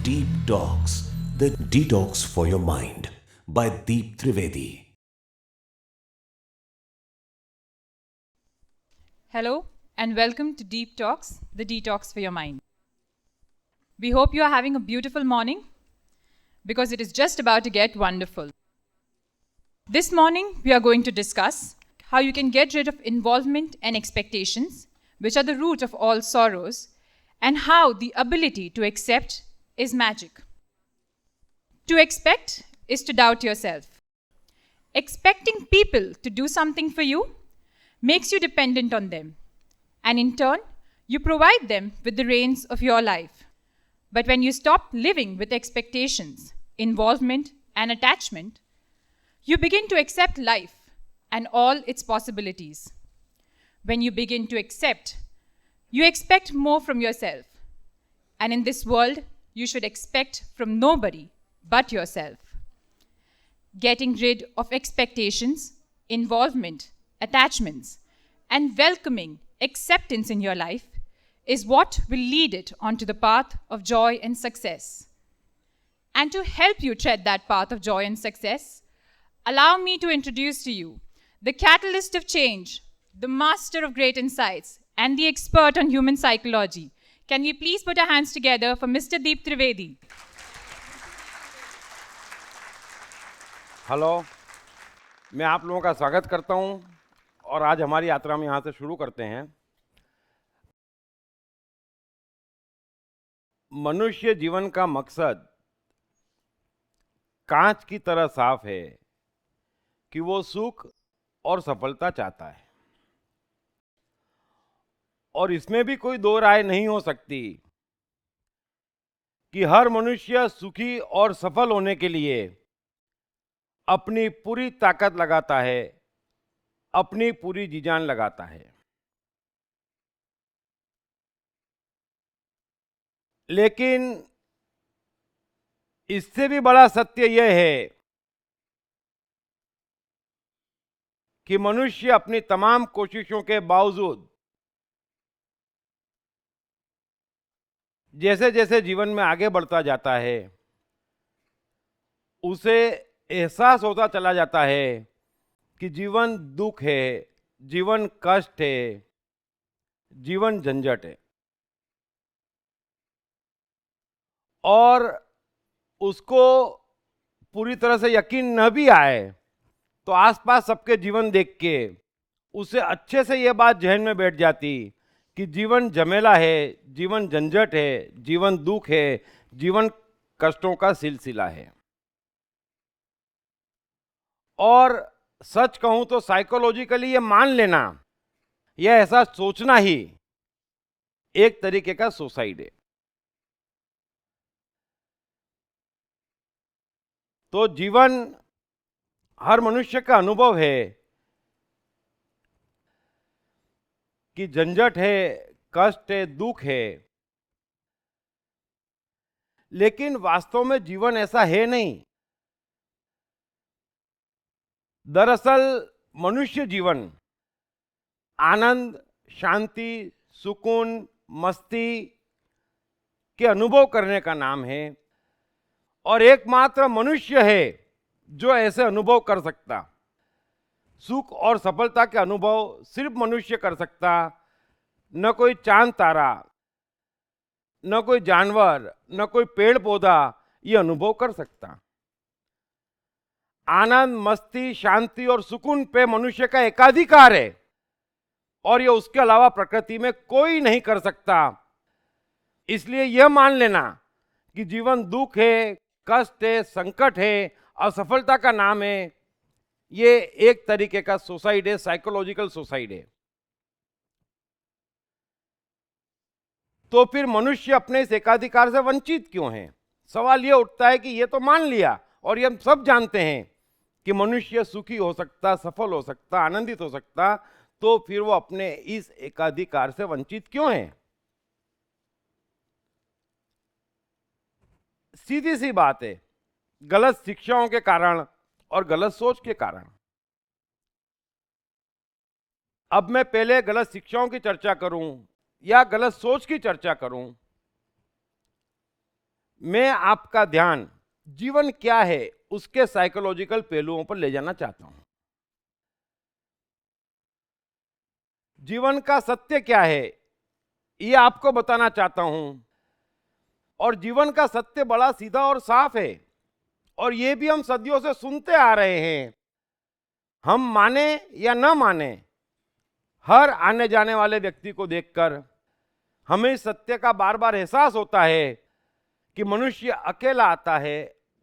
Deep Talks, the detox for your mind by Deep Trivedi. Hello and welcome to Deep Talks, the detox for your mind. We hope you are having a beautiful morning because it is just about to get wonderful. This morning, we are going to discuss how you can get rid of involvement and expectations, which are the root of all sorrows, and how the ability to accept is magic. To expect is to doubt yourself. Expecting people to do something for you makes you dependent on them, and in turn, you provide them with the reins of your life. But when you stop living with expectations, involvement, and attachment, you begin to accept life and all its possibilities. When you begin to accept, you expect more from yourself. And in this world, you should expect from nobody but yourself. Getting rid of expectations, involvement, attachments, and welcoming acceptance in your life is what will lead it onto the path of joy and success. And to help you tread that path of joy and success, allow me to introduce to you the catalyst of change, the master of great insights, and the expert on human psychology. Can we please put our hands together for Mr. Deep Trivedi? Hello, मैं आप लोगों का स्वागत करता हूं और आज हमारी यात्रा में यहाँ से शुरू करते हैं। मनुष्य जीवन का मकसद कांच की तरह साफ है कि वो सुख और सफलता चाहता है, और इसमें भी कोई दो राय नहीं हो सकती कि हर मनुष्य सुखी और सफल होने के लिए अपनी पूरी ताकत लगाता है, अपनी पूरी जी जान लगाता है। लेकिन इससे भी बड़ा सत्य यह है कि मनुष्य अपनी तमाम कोशिशों के बावजूद जैसे जैसे जीवन में आगे बढ़ता जाता है, उसे एहसास होता चला जाता है कि जीवन दुख है, जीवन कष्ट है, जीवन झंझट है, और उसको पूरी तरह से यकीन न भी आए तो आसपास सबके जीवन देख के उसे अच्छे से यह बात जहन में बैठ जाती कि जीवन झमेला है, जीवन झंझट है, जीवन दुख है, जीवन कष्टों का सिलसिला है। और सच कहूं तो साइकोलॉजिकली ये मान लेना, यह ऐसा सोचना ही एक तरीके का सुसाइड है। तो जीवन हर मनुष्य का अनुभव है कि झंझट है, कष्ट है, दुख है, लेकिन वास्तव में जीवन ऐसा है नहीं। दरअसल मनुष्य जीवन आनंद, शांति, सुकून, मस्ती के अनुभव करने का नाम है, और एकमात्र मनुष्य है जो ऐसे अनुभव कर सकता। सुख और सफलता के अनुभव सिर्फ मनुष्य कर सकता, न कोई चांद तारा, न कोई जानवर, न कोई पेड़ पौधा ये अनुभव कर सकता। आनंद, मस्ती, शांति और सुकून पे मनुष्य का एकाधिकार है, और ये उसके अलावा प्रकृति में कोई नहीं कर सकता। इसलिए यह मान लेना कि जीवन दुख है, कष्ट है, संकट है, असफलता का नाम है, ये एक तरीके का सुसाइड है, साइकोलॉजिकल सुसाइड है। तो फिर मनुष्य अपने इस एकाधिकार से वंचित क्यों है? सवाल यह उठता है कि ये तो मान लिया और ये हम सब जानते हैं कि मनुष्य सुखी हो सकता, सफल हो सकता, आनंदित हो सकता, तो फिर वो अपने इस एकाधिकार से वंचित क्यों है? सीधी सी बात है, गलत शिक्षाओं के कारण और गलत सोच के कारण। अब मैं पहले गलत शिक्षाओं की चर्चा करूं या गलत सोच की चर्चा करूं, मैं आपका ध्यान जीवन क्या है उसके साइकोलॉजिकल पहलुओं पर ले जाना चाहता हूं। जीवन का सत्य क्या है ये आपको बताना चाहता हूं। और जीवन का सत्य बड़ा सीधा और साफ है, और ये भी हम सदियों से सुनते आ रहे हैं। हम माने या न माने, हर आने जाने वाले व्यक्ति को देखकर हमें इस सत्य का बार बार एहसास होता है कि मनुष्य अकेला आता है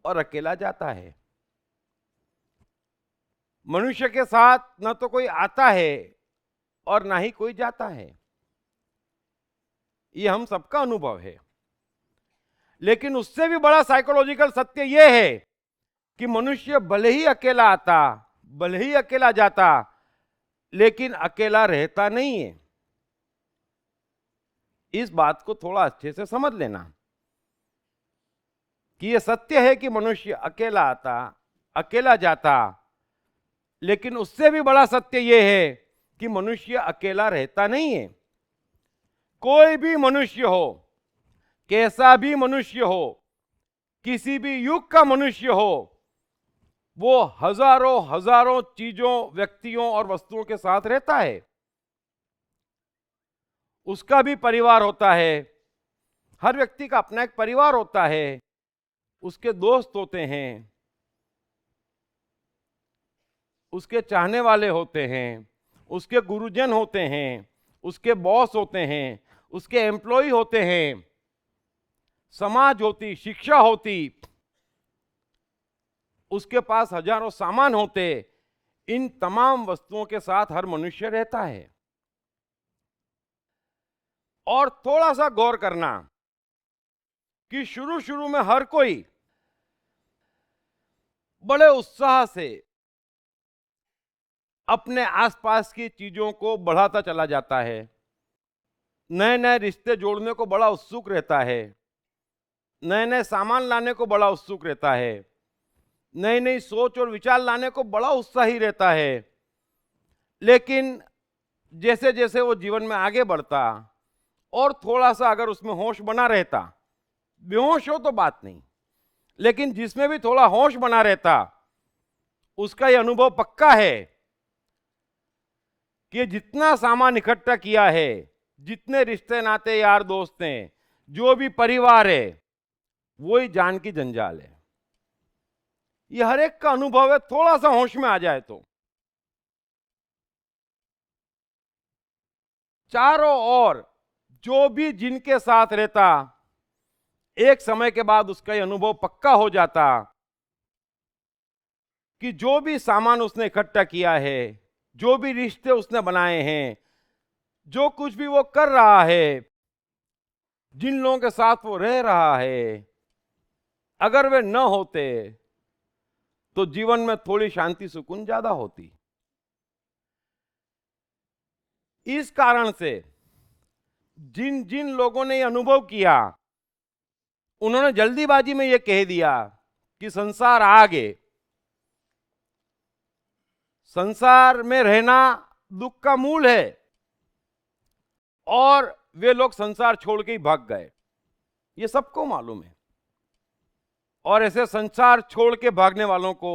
और अकेला जाता है। मनुष्य के साथ न तो कोई आता है और ना ही कोई जाता है। ये हम सबका अनुभव है। लेकिन उससे भी बड़ा साइकोलॉजिकल सत्य यह है कि मनुष्य भले ही अकेला आता, भले ही अकेला जाता, लेकिन अकेला रहता नहीं है। इस बात को थोड़ा अच्छे से समझ लेना कि यह सत्य है कि मनुष्य अकेला आता, अकेला जाता, लेकिन उससे भी बड़ा सत्य यह है कि मनुष्य अकेला रहता नहीं है। कोई भी मनुष्य हो, कैसा भी मनुष्य हो, किसी भी युग का मनुष्य हो, वो हजारों हजारों चीजों, व्यक्तियों और वस्तुओं के साथ रहता है। उसका भी परिवार होता है। हर व्यक्ति का अपना एक परिवार होता है। उसके दोस्त होते हैं, उसके चाहने वाले होते हैं, उसके गुरुजन होते हैं, उसके बॉस होते हैं, उसके एम्प्लॉय होते हैं, समाज होती, शिक्षा होती, उसके पास हजारों सामान होते। इन तमाम वस्तुओं के साथ हर मनुष्य रहता है। और थोड़ा सा गौर करना कि शुरू शुरू में हर कोई बड़े उत्साह से अपने आसपास की चीजों को बढ़ाता चला जाता है। नए नए रिश्ते जोड़ने को बड़ा उत्सुक रहता है। नए नए सामान लाने को बड़ा उत्सुक रहता है। नई नई सोच और विचार लाने को बड़ा उत्साही रहता है। लेकिन जैसे जैसे वो जीवन में आगे बढ़ता और थोड़ा सा अगर उसमें होश बना रहता, बेहोश हो तो बात नहीं, लेकिन जिसमें भी थोड़ा होश बना रहता, उसका यह अनुभव पक्का है कि जितना सामान इकट्ठा किया है, जितने रिश्ते नाते यार दोस्त हैं, जो भी परिवार है, वही जान की जंजाल है। ये हर एक का अनुभव है, थोड़ा सा होश में आ जाए तो। चारों ओर जो भी जिनके साथ रहता, एक समय के बाद उसका यह अनुभव पक्का हो जाता कि जो भी सामान उसने इकट्ठा किया है, जो भी रिश्ते उसने बनाए हैं, जो कुछ भी वो कर रहा है, जिन लोगों के साथ वो रह रहा है, अगर वे न होते तो जीवन में थोड़ी शांति सुकून ज्यादा होती। इस कारण से जिन जिन लोगों ने यह अनुभव किया, उन्होंने जल्दीबाजी में यह कह दिया कि संसार आगे, संसार में रहना दुख का मूल है, और वे लोग संसार छोड़ के ही भाग गए। ये सबको मालूम है। और ऐसे संसार छोड़ के भागने वालों को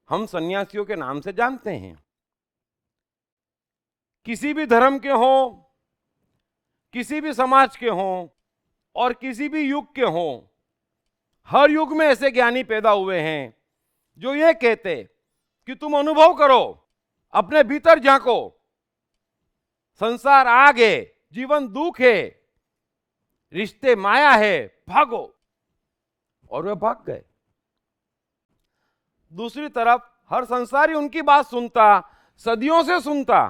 हम सन्यासियों के नाम से जानते हैं। किसी भी धर्म के हों, किसी भी समाज के हों, और किसी भी युग के हों, हर युग में ऐसे ज्ञानी पैदा हुए हैं जो ये कहते कि तुम अनुभव करो, अपने भीतर झांको, संसार आगे, जीवन दुख है, रिश्ते माया है, भागो। और वे भाग गए। दूसरी तरफ हर संसारी उनकी बात सुनता, सदियों से सुनता,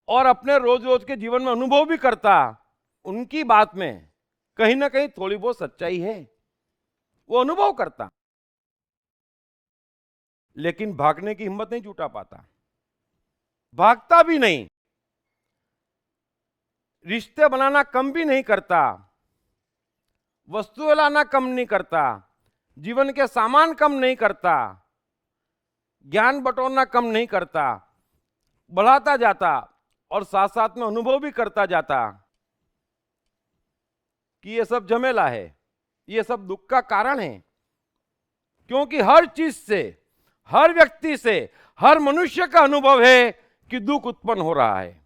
और अपने रोज रोज के जीवन में अनुभव भी करता। उनकी बात में कहीं ना कहीं थोड़ी बहुत सच्चाई है, वो अनुभव करता, लेकिन भागने की हिम्मत नहीं जुटा पाता, भागता भी नहीं, रिश्ते बनाना कम भी नहीं करता, वस्तुएं लाना कम नहीं करता, जीवन के सामान कम नहीं करता, ज्ञान बटोरना कम नहीं करता, बढ़ाता जाता और साथ साथ में अनुभव भी करता जाता। कि ये सब झमेला है, ये सब दुख का कारण है, क्योंकि हर चीज से, हर व्यक्ति से, हर मनुष्य का अनुभव है कि दुख उत्पन्न हो रहा है।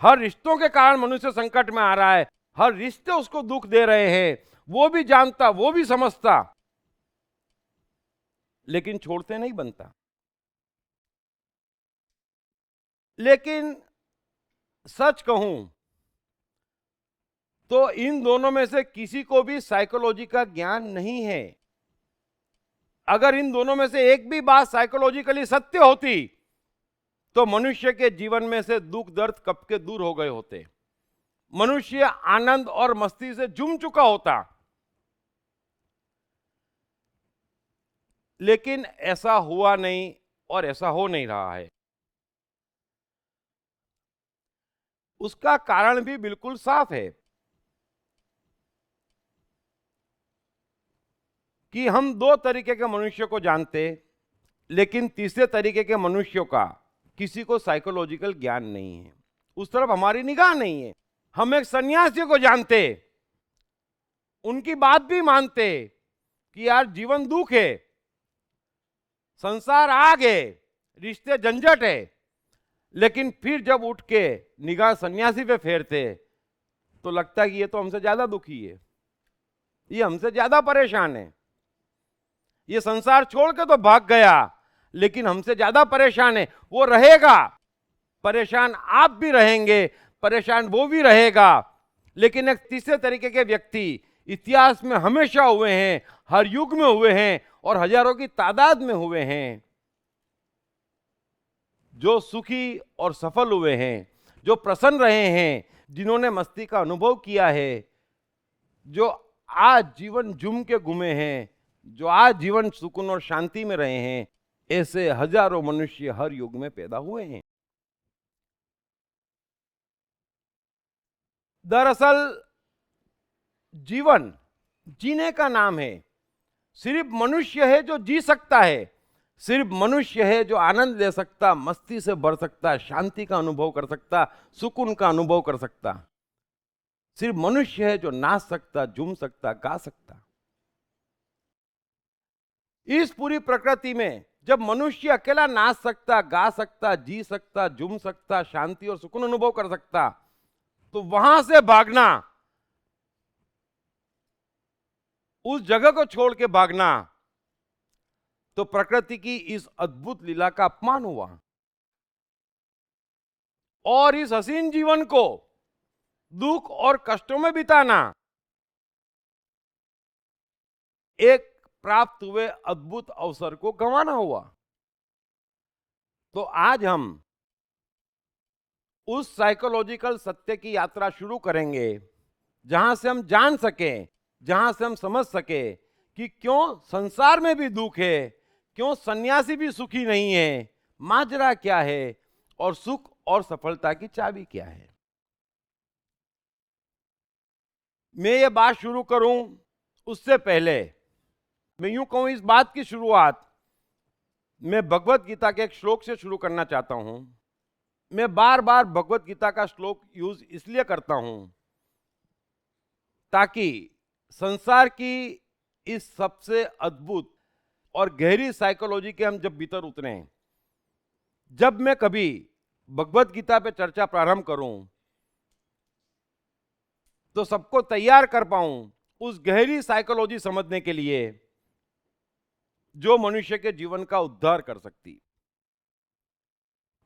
हर रिश्तों के कारण मनुष्य संकट में आ रहा है, हर रिश्ते उसको दुख दे रहे हैं, वो भी जानता, वो भी समझता, लेकिन छोड़ते नहीं बनता। लेकिन सच कहूं तो इन दोनों में से किसी को भी साइकोलॉजी का ज्ञान नहीं है। अगर इन दोनों में से एक भी बात साइकोलॉजिकली सत्य होती तो मनुष्य के जीवन में से दुख दर्द कब के दूर हो गए होते, मनुष्य आनंद और मस्ती से झूम चुका होता। लेकिन ऐसा हुआ नहीं और ऐसा हो नहीं रहा है। उसका कारण भी बिल्कुल साफ है कि हम दो तरीके के मनुष्य को जानते, लेकिन तीसरे तरीके के मनुष्यों का किसी को साइकोलॉजिकल ज्ञान नहीं है, उस तरफ हमारी निगाह नहीं है। हम एक सन्यासी को जानते, उनकी बात भी मानते कि यार जीवन दुख है, संसार आग है, रिश्ते झंझट है, लेकिन फिर जब उठ के निगाह सन्यासी पे फेरते तो लगता है कि ये तो हमसे ज्यादा दुखी है, ये हमसे ज्यादा परेशान है, ये संसार छोड़ के तो भाग गया लेकिन हमसे ज्यादा परेशान है। वो रहेगा, परेशान आप भी रहेंगे, परेशान वो भी रहेगा। लेकिन एक तीसरे तरीके के व्यक्ति इतिहास में हमेशा हुए हैं, हर युग में हुए हैं और हजारों की तादाद में हुए हैं, जो सुखी और सफल हुए हैं, जो प्रसन्न रहे हैं, जिन्होंने मस्ती का अनुभव किया है, जो आज जीवन झूम के घूमे हैं, जो आज जीवन सुकून और शांति में रहे हैं। ऐसे हजारों मनुष्य हर युग में पैदा हुए हैं। दरअसल जीवन जीने का नाम है। सिर्फ मनुष्य है जो जी सकता है, सिर्फ मनुष्य है जो आनंद ले सकता, मस्ती से भर सकता, शांति का अनुभव कर सकता, सुकून का अनुभव कर सकता। सिर्फ मनुष्य है जो नाच सकता, झूम सकता, गा सकता। इस पूरी प्रकृति में जब मनुष्य अकेला नाच सकता, गा सकता, जी सकता, झूम सकता, शांति और सुकून अनुभव कर सकता, तो वहां से भागना, उस जगह को छोड़ के भागना, तो प्रकृति की इस अद्भुत लीला का अपमान हुआ। और इस हसीन जीवन को दुख और कष्टों में बिताना एक प्राप्त हुए अद्भुत अवसर को गंवाना हुआ। तो आज हम उस साइकोलॉजिकल सत्य की यात्रा शुरू करेंगे जहां से हम जान सकें, जहां से हम समझ सके कि क्यों संसार में भी दुख है, क्यों सन्यासी भी सुखी नहीं है, माजरा क्या है और सुख और सफलता की चाबी क्या है। मैं ये बात शुरू करूं उससे पहले मैं यूं कहूं, इस बात की शुरुआत मैं भगवत गीता के एक श्लोक से शुरू करना चाहता हूं। मैं बार बार भगवत गीता का श्लोक यूज इसलिए करता हूं ताकि संसार की इस सबसे अद्भुत और गहरी साइकोलॉजी के हम जब भीतर उतरे, जब मैं कभी भगवत गीता पे चर्चा प्रारंभ करूं तो सबको तैयार कर पाऊं उस गहरी साइकोलॉजी समझने के लिए जो मनुष्य के जीवन का उद्धार कर सकती,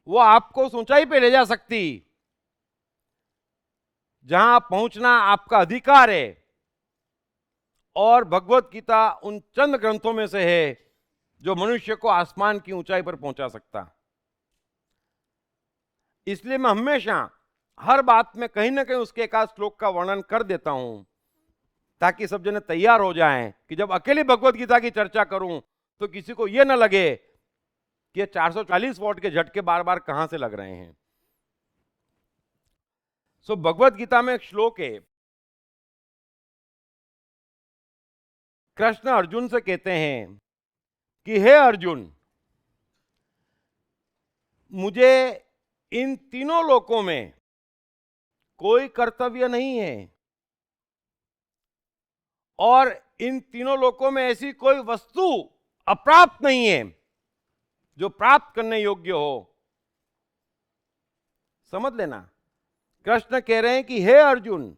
वो आपको उस ऊंचाई पे ले जा सकती जहां पहुंचना आपका अधिकार है। और भगवत गीता उन चंद ग्रंथों में से है जो मनुष्य को आसमान की ऊंचाई पर पहुंचा सकता। इसलिए मैं हमेशा हर बात में कहीं ना कहीं उसके एक आध श्लोक का वर्णन कर देता हूं ताकि सब जने तैयार हो जाएं कि जब अकेले भगवत गीता की चर्चा करूं तो किसी को यह ना लगे कि ये 440 वॉट के झटके बार बार कहां से लग रहे हैं। सो भगवत गीता में एक श्लोक है, कृष्ण अर्जुन से कहते हैं कि हे अर्जुन, मुझे इन तीनों लोकों में कोई कर्तव्य नहीं है, और इन तीनों लोकों में ऐसी कोई वस्तु अप्राप्त नहीं है जो प्राप्त करने योग्य हो। समझ लेना, कृष्ण कह रहे हैं कि हे अर्जुन,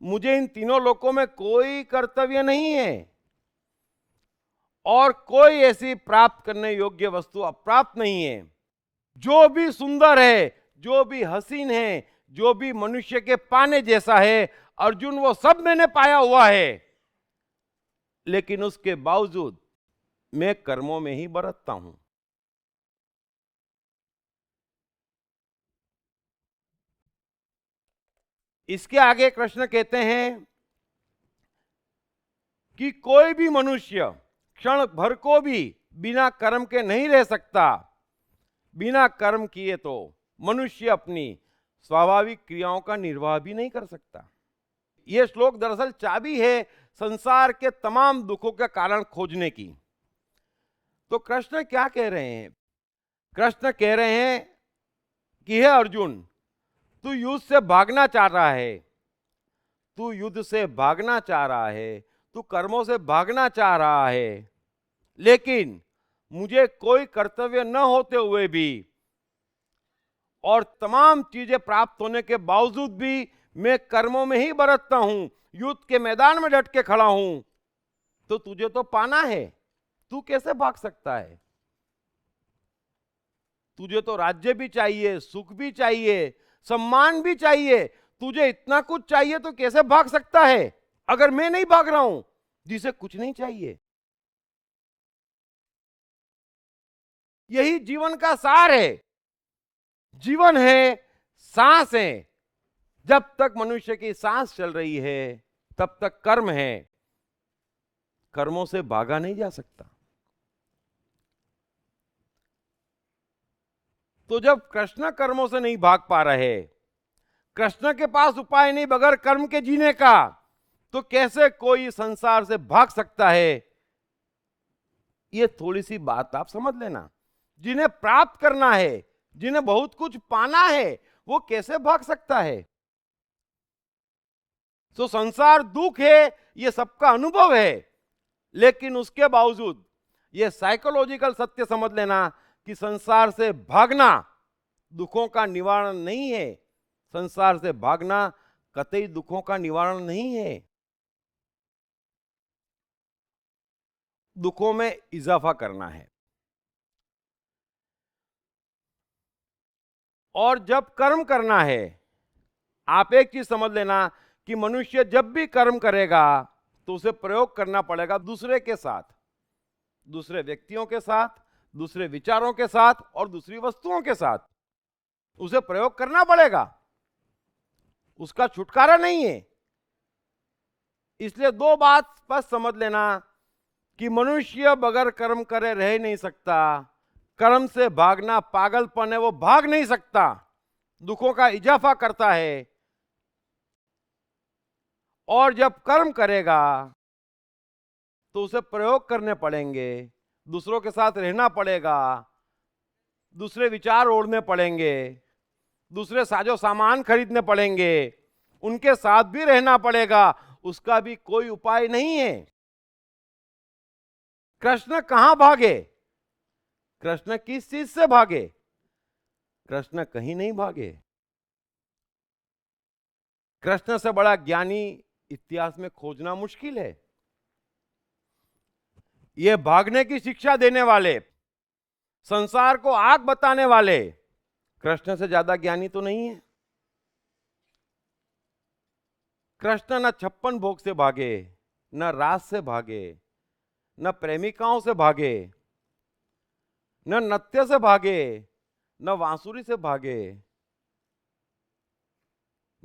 मुझे इन तीनों लोकों में कोई कर्तव्य नहीं है और कोई ऐसी प्राप्त करने योग्य वस्तु अप्राप्त नहीं है। जो भी सुंदर है, जो भी हसीन है, जो भी मनुष्य के पाने जैसा है, अर्जुन वो सब मैंने पाया हुआ है, लेकिन उसके बावजूद मैं कर्मों में ही बरतता हूं। इसके आगे कृष्ण कहते हैं कि कोई भी मनुष्य क्षण भर को भी बिना कर्म के नहीं रह सकता। बिना कर्म किए तो मनुष्य अपनी स्वाभाविक क्रियाओं का निर्वाह भी नहीं कर सकता। यह श्लोक दरअसल चाबी है संसार के तमाम दुखों के कारण खोजने की। तो कृष्ण क्या कह रहे हैं? कृष्ण कह रहे हैं कि हे अर्जुन, तू युद्ध से भागना चाह रहा है, तू युद्ध से भागना चाह रहा है, तू कर्मों से भागना चाह रहा है, लेकिन मुझे कोई कर्तव्य न होते हुए भी और तमाम चीजें प्राप्त होने के बावजूद भी मैं कर्मों में ही बरतता हूं, युद्ध के मैदान में डट के खड़ा हूं, तो तुझे तो पाना है, तू कैसे भाग सकता है? तुझे तो राज्य भी चाहिए, सुख भी चाहिए, सम्मान भी चाहिए, तुझे इतना कुछ चाहिए, तो कैसे भाग सकता है अगर मैं नहीं भाग रहा हूं जिसे कुछ नहीं चाहिए? यही जीवन का सार है। जीवन है, सांस है। जब तक मनुष्य की सांस चल रही है तब तक कर्म है। कर्मों से भागा नहीं जा सकता। तो जब कृष्ण कर्मों से नहीं भाग पा रहे, कृष्ण के पास उपाय नहीं बगैर कर्म के जीने का, तो कैसे कोई संसार से भाग सकता है? ये थोड़ी सी बात आप समझ लेना। जिन्हें प्राप्त करना है, जिन्हें बहुत कुछ पाना है, वो कैसे भाग सकता है? तो संसार दुख है, ये सबका अनुभव है, लेकिन उसके बावजूद ये साइकोलॉजिकल सत्य समझ लेना कि संसार से भागना दुखों का निवारण नहीं है। संसार से भागना कतई दुखों का निवारण नहीं है, दुखों में इजाफा करना है। और जब कर्म करना है, आप एक चीज समझ लेना कि मनुष्य जब भी कर्म करेगा तो उसे प्रयोग करना पड़ेगा दूसरे के साथ, दूसरे व्यक्तियों के साथ, दूसरे विचारों के साथ और दूसरी वस्तुओं के साथ उसे प्रयोग करना पड़ेगा। उसका छुटकारा नहीं है। इसलिए दो बात स्पष्ट समझ लेना कि मनुष्य बगैर कर्म करे रह नहीं सकता। कर्म से भागना पागलपन है, वो भाग नहीं सकता, दुखों का इजाफा करता है। और जब कर्म करेगा तो उसे प्रयोग करने पड़ेंगे, दूसरों के साथ रहना पड़ेगा, दूसरे विचार ओढ़ने पड़ेंगे, दूसरे साजो सामान खरीदने पड़ेंगे, उनके साथ भी रहना पड़ेगा। उसका भी कोई उपाय नहीं है। कृष्ण कहां भागे? कृष्ण किस चीज से भागे? कृष्ण कहीं नहीं भागे। कृष्ण से बड़ा ज्ञानी इतिहास में खोजना मुश्किल है। ये भागने की शिक्षा देने वाले, संसार को आग बताने वाले कृष्ण से ज्यादा ज्ञानी तो नहीं है। कृष्ण न 56 भोग से भागे, न रास से भागे, न प्रेमिकाओं से भागे, न नृत्य से भागे, न वांसुरी से भागे,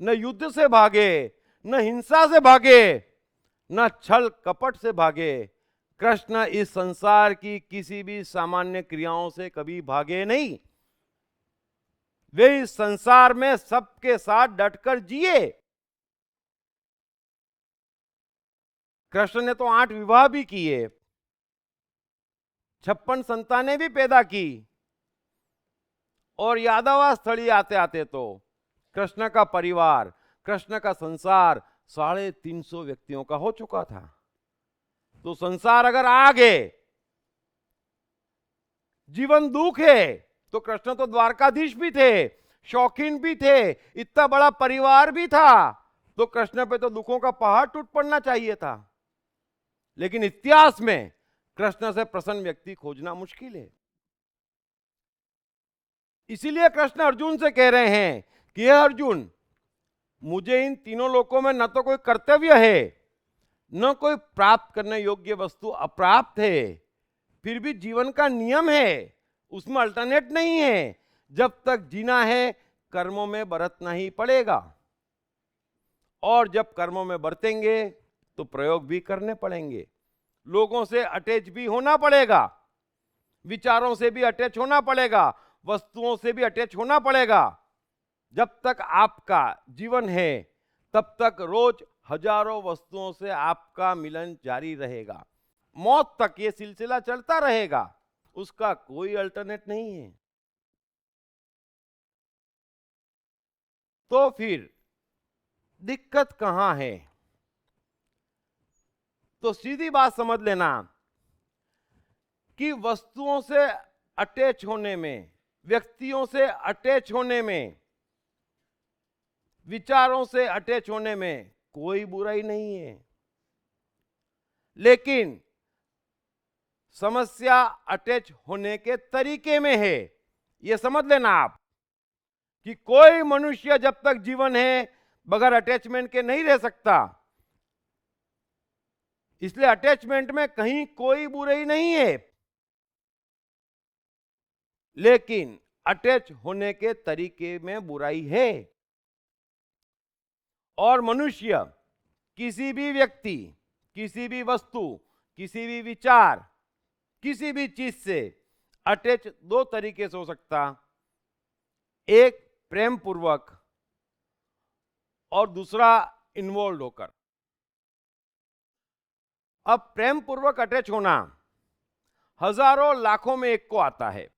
न युद्ध से भागे, न हिंसा से भागे, न छल कपट से भागे। कृष्ण इस संसार की किसी भी सामान्य क्रियाओं से कभी भागे नहीं। वे इस संसार में सबके साथ डटकर जिए। कृष्ण ने तो 8 विवाह भी किए, 56 संतानें भी पैदा की, और यादवास्थली आते आते तो कृष्ण का परिवार, कृष्ण का संसार 350 व्यक्तियों का हो चुका था। तो संसार अगर आग है, जीवन दुख है, तो कृष्ण तो द्वारकाधीश भी थे, शौकीन भी थे, इतना बड़ा परिवार भी था, तो कृष्ण पे तो दुखों का पहाड़ टूट पड़ना चाहिए था। लेकिन इतिहास में कृष्ण से प्रसन्न व्यक्ति खोजना मुश्किल है। इसीलिए कृष्ण अर्जुन से कह रहे हैं कि हे अर्जुन, मुझे इन तीनों लोकों में न तो कोई कर्तव्य है, न कोई प्राप्त करने योग्य वस्तु अप्राप्त है, फिर भी जीवन का नियम है, उसमें अल्टरनेट नहीं है। जब तक जीना है कर्मों में बरतना ही पड़ेगा, और जब कर्मों में बरतेंगे तो प्रयोग भी करने पड़ेंगे, लोगों से अटैच भी होना पड़ेगा, विचारों से भी अटैच होना पड़ेगा, वस्तुओं से भी अटैच होना पड़ेगा। जब तक आपका जीवन है तब तक रोज हजारों वस्तुओं से आपका मिलन जारी रहेगा, मौत तक ये सिलसिला चलता रहेगा, उसका कोई अल्टरनेट नहीं है। तो फिर दिक्कत कहां है? तो सीधी बात समझ लेना कि वस्तुओं से अटैच होने में, व्यक्तियों से अटैच होने में, विचारों से अटैच होने में कोई बुराई नहीं है। लेकिन समस्या अटैच होने के तरीके में है। यह समझ लेना आप कि कोई मनुष्य जब तक जीवन है बगैर अटैचमेंट के नहीं रह सकता। इसलिए अटैचमेंट में कहीं कोई बुराई नहीं है, लेकिन अटैच होने के तरीके में बुराई है। और मनुष्य किसी भी व्यक्ति, किसी भी वस्तु, किसी भी विचार, किसी भी चीज से अटैच दो तरीके से हो सकता, एक प्रेम पूर्वक और दूसरा इन्वॉल्व होकर। अब प्रेम पूर्वक अटैच होना हजारों लाखों में एक को आता है,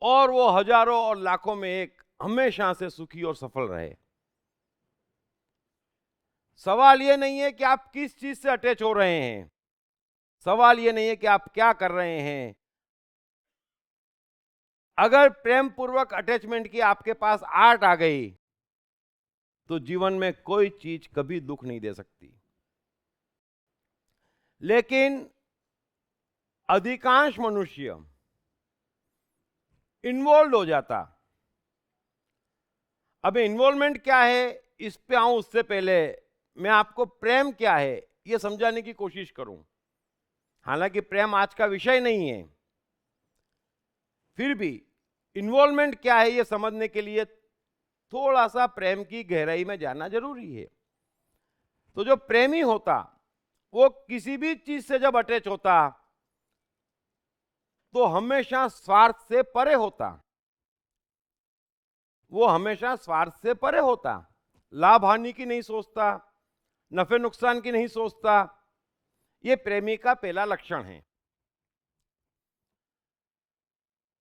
और वो हजारों और लाखों में एक हमेशा से सुखी और सफल रहे। सवाल ये नहीं है कि आप किस चीज से अटैच हो रहे हैं, सवाल ये नहीं है कि आप क्या कर रहे हैं। अगर प्रेम पूर्वक अटैचमेंट की आपके पास आर्ट आ गई तो जीवन में कोई चीज कभी दुख नहीं दे सकती। लेकिन अधिकांश मनुष्य इन्वॉल्व हो जाता। अब इन्वॉल्वमेंट क्या है इस पे आऊं उससे पहले मैं आपको प्रेम क्या है यह समझाने की कोशिश करूं। हालांकि प्रेम आज का विषय नहीं है, फिर भी इन्वॉल्वमेंट क्या है यह समझने के लिए थोड़ा सा प्रेम की गहराई में जाना जरूरी है। तो जो प्रेमी होता वो किसी भी चीज से जब अटैच होता तो हमेशा स्वार्थ से परे होता, वो हमेशा स्वार्थ से परे होता, लाभ हानि की नहीं सोचता, नफे नुकसान की नहीं सोचता। ये प्रेमी का पहला लक्षण है।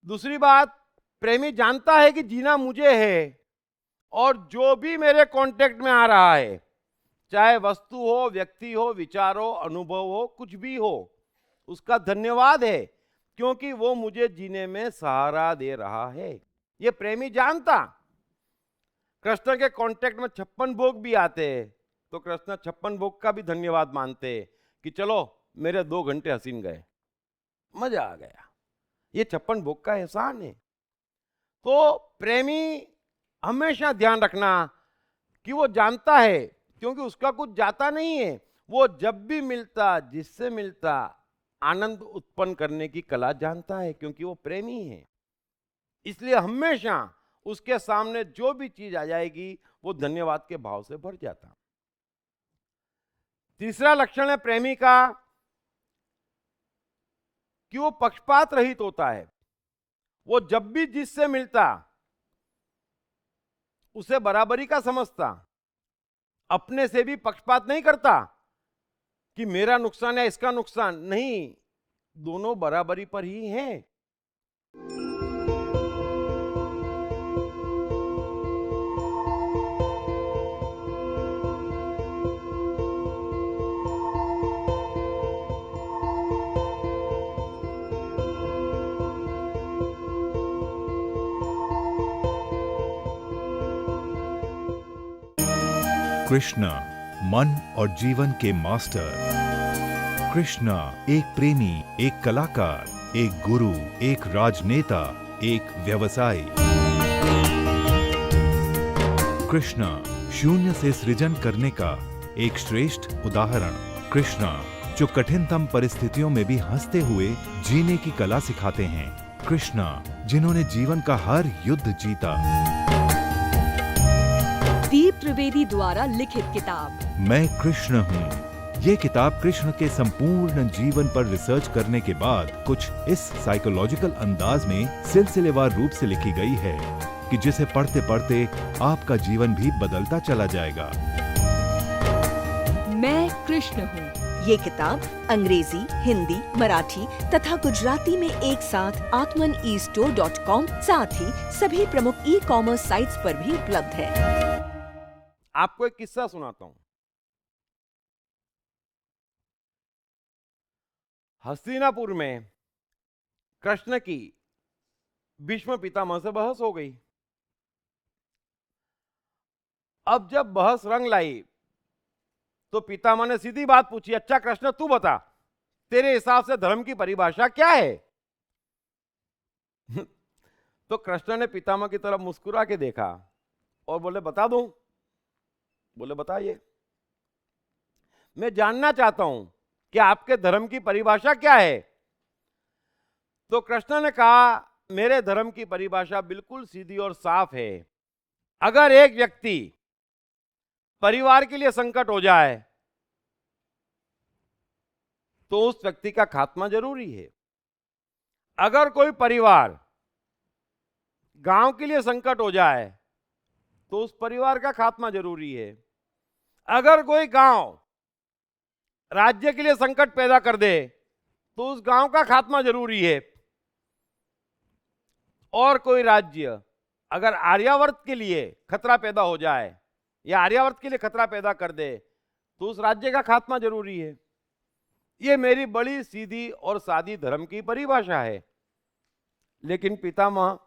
दूसरी बात, प्रेमी जानता है कि जीना मुझे है, और जो भी मेरे कांटेक्ट में आ रहा है, चाहे वस्तु हो, व्यक्ति हो, विचार हो, अनुभव हो, कुछ भी हो, उसका धन्यवाद है, क्योंकि वो मुझे जीने में सहारा दे रहा है। ये प्रेमी जानता। कृष्ण के कांटेक्ट में 56 भोग भी आते हैं तो कृष्ण 56 भोग का भी धन्यवाद मानते कि चलो मेरे 2 घंटे हसीन गए, मजा आ गया। ये 56 भोग का एहसान है। तो प्रेमी हमेशा ध्यान रखना कि वो जानता है, क्योंकि उसका कुछ जाता नहीं है, वो जब भी मिलता, जिससे मिलता, आनंद उत्पन्न करने की कला जानता है, क्योंकि वो प्रेमी है। इसलिए हमेशा उसके सामने जो भी चीज आ जाएगी वो धन्यवाद के भाव से भर जाता। तीसरा लक्षण है प्रेमी का कि वो पक्षपात रहित होता है। वो जब भी जिससे मिलता उसे बराबरी का समझता, अपने से भी पक्षपात नहीं करता कि मेरा नुकसान है इसका नुकसान, नहीं, दोनों बराबरी पर ही हैं। कृष्ण मन और जीवन के मास्टर। कृष्ण एक प्रेमी, एक कलाकार, एक गुरु, एक राजनेता, एक व्यवसायी। कृष्ण शून्य से सृजन करने का एक श्रेष्ठ उदाहरण। कृष्ण जो कठिनतम परिस्थितियों में भी हंसते हुए जीने की कला सिखाते हैं। कृष्ण जिन्होंने जीवन का हर युद्ध जीता। दीप त्रिवेदी द्वारा लिखित किताब मैं कृष्ण हूँ। ये किताब कृष्ण के संपूर्ण जीवन पर रिसर्च करने के बाद कुछ इस साइकोलॉजिकल अंदाज में सिलसिलेवार रूप से लिखी गई है कि जिसे पढ़ते पढ़ते आपका जीवन भी बदलता चला जाएगा। मैं कृष्ण हूँ। ये किताब अंग्रेजी, हिंदी, मराठी तथा गुजराती में एक साथ atmanestore.com साथ ही सभी प्रमुख ई-कॉमर्स साइट्स पर भी उपलब्ध है। आपको एक किस्सा सुनाता हूं। हस्तिनापुर में कृष्ण की भीष्म पितामह से बहस हो गई। अब जब बहस रंग लाई तो पितामह ने सीधी बात पूछी, अच्छा कृष्ण तू बता, तेरे हिसाब से धर्म की परिभाषा क्या है? तो कृष्ण ने पितामह की तरफ मुस्कुरा के देखा और बोले बता दूं? बोले बताइए। मैं जानना चाहता हूं कि आपके धर्म की परिभाषा क्या है? तो कृष्ण ने कहा मेरे धर्म की परिभाषा बिल्कुल सीधी और साफ है। अगर एक व्यक्ति परिवार के लिए संकट हो जाए तो उस व्यक्ति का खात्मा जरूरी है। अगर कोई परिवार गांव के लिए संकट हो जाए तो उस परिवार का खात्मा जरूरी है। अगर कोई गांव राज्य के लिए संकट पैदा कर दे तो उस गांव का खात्मा जरूरी है। और कोई राज्य अगर आर्यावर्त के लिए खतरा पैदा हो जाए या आर्यावर्त के लिए खतरा पैदा कर दे तो उस राज्य का खात्मा जरूरी है। ये मेरी बड़ी सीधी और सादी धर्म की परिभाषा है, लेकिन पितामह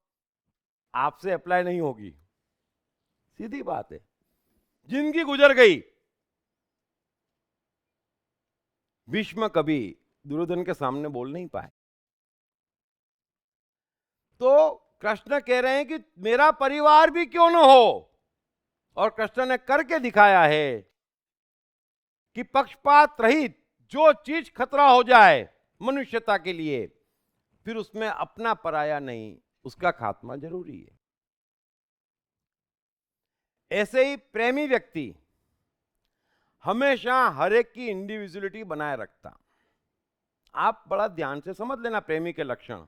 आपसे अप्लाई नहीं होगी। सीधी बात है। जिंदगी गुजर गई। भीष्म कभी दुर्योधन के सामने बोल नहीं पाए। तो कृष्ण कह रहे हैं कि मेरा परिवार भी क्यों न हो, और कृष्ण ने करके दिखाया है कि पक्षपात रहित जो चीज खतरा हो जाए मनुष्यता के लिए, फिर उसमें अपना पराया नहीं, उसका खात्मा जरूरी है। ऐसे ही प्रेमी व्यक्ति हमेशा हर एक की इंडिविजुअलिटी बनाए रखता। आप बड़ा ध्यान से समझ लेना प्रेमी के लक्षण,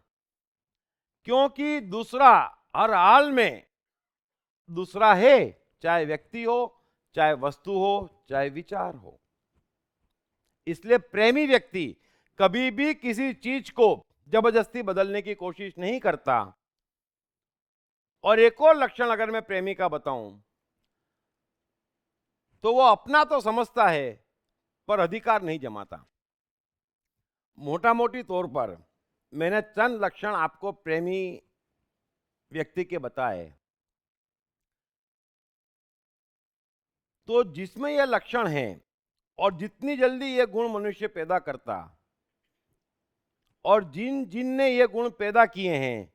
क्योंकि दूसरा हर हाल में दूसरा है, चाहे व्यक्ति हो, चाहे वस्तु हो, चाहे विचार हो। इसलिए प्रेमी व्यक्ति कभी भी किसी चीज को जबरदस्ती बदलने की कोशिश नहीं करता। और एक और लक्षण अगर मैं प्रेमी का बताऊं तो वो अपना तो समझता है पर अधिकार नहीं जमाता। मोटा मोटी तौर पर मैंने चंद लक्षण आपको प्रेमी व्यक्ति के बताए, तो जिसमें यह लक्षण हैं और जितनी जल्दी यह गुण मनुष्य पैदा करता और जिन जिन ने ये गुण पैदा किए हैं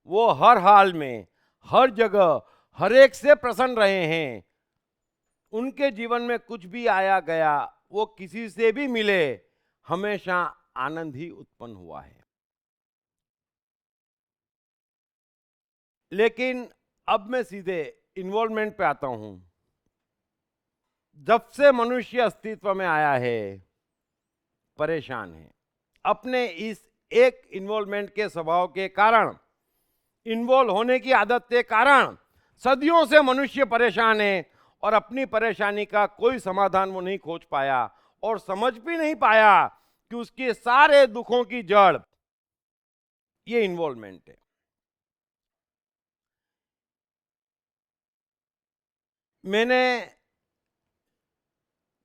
वो हर हाल में, हर जगह, हर एक से प्रसन्न रहे हैं। उनके जीवन में कुछ भी आया गया, वो किसी से भी मिले, हमेशा आनंद ही उत्पन्न हुआ है। लेकिन अब मैं सीधे इन्वॉल्वमेंट पे आता हूं। जब से मनुष्य अस्तित्व में आया है परेशान है। अपने इस एक इन्वॉल्वमेंट के स्वभाव के कारण, इन्वॉल्व होने की आदत के कारण सदियों से मनुष्य परेशान है और अपनी परेशानी का कोई समाधान वो नहीं खोज पाया और समझ भी नहीं पाया कि उसके सारे दुखों की जड़ ये इन्वॉल्वमेंट है। मैंने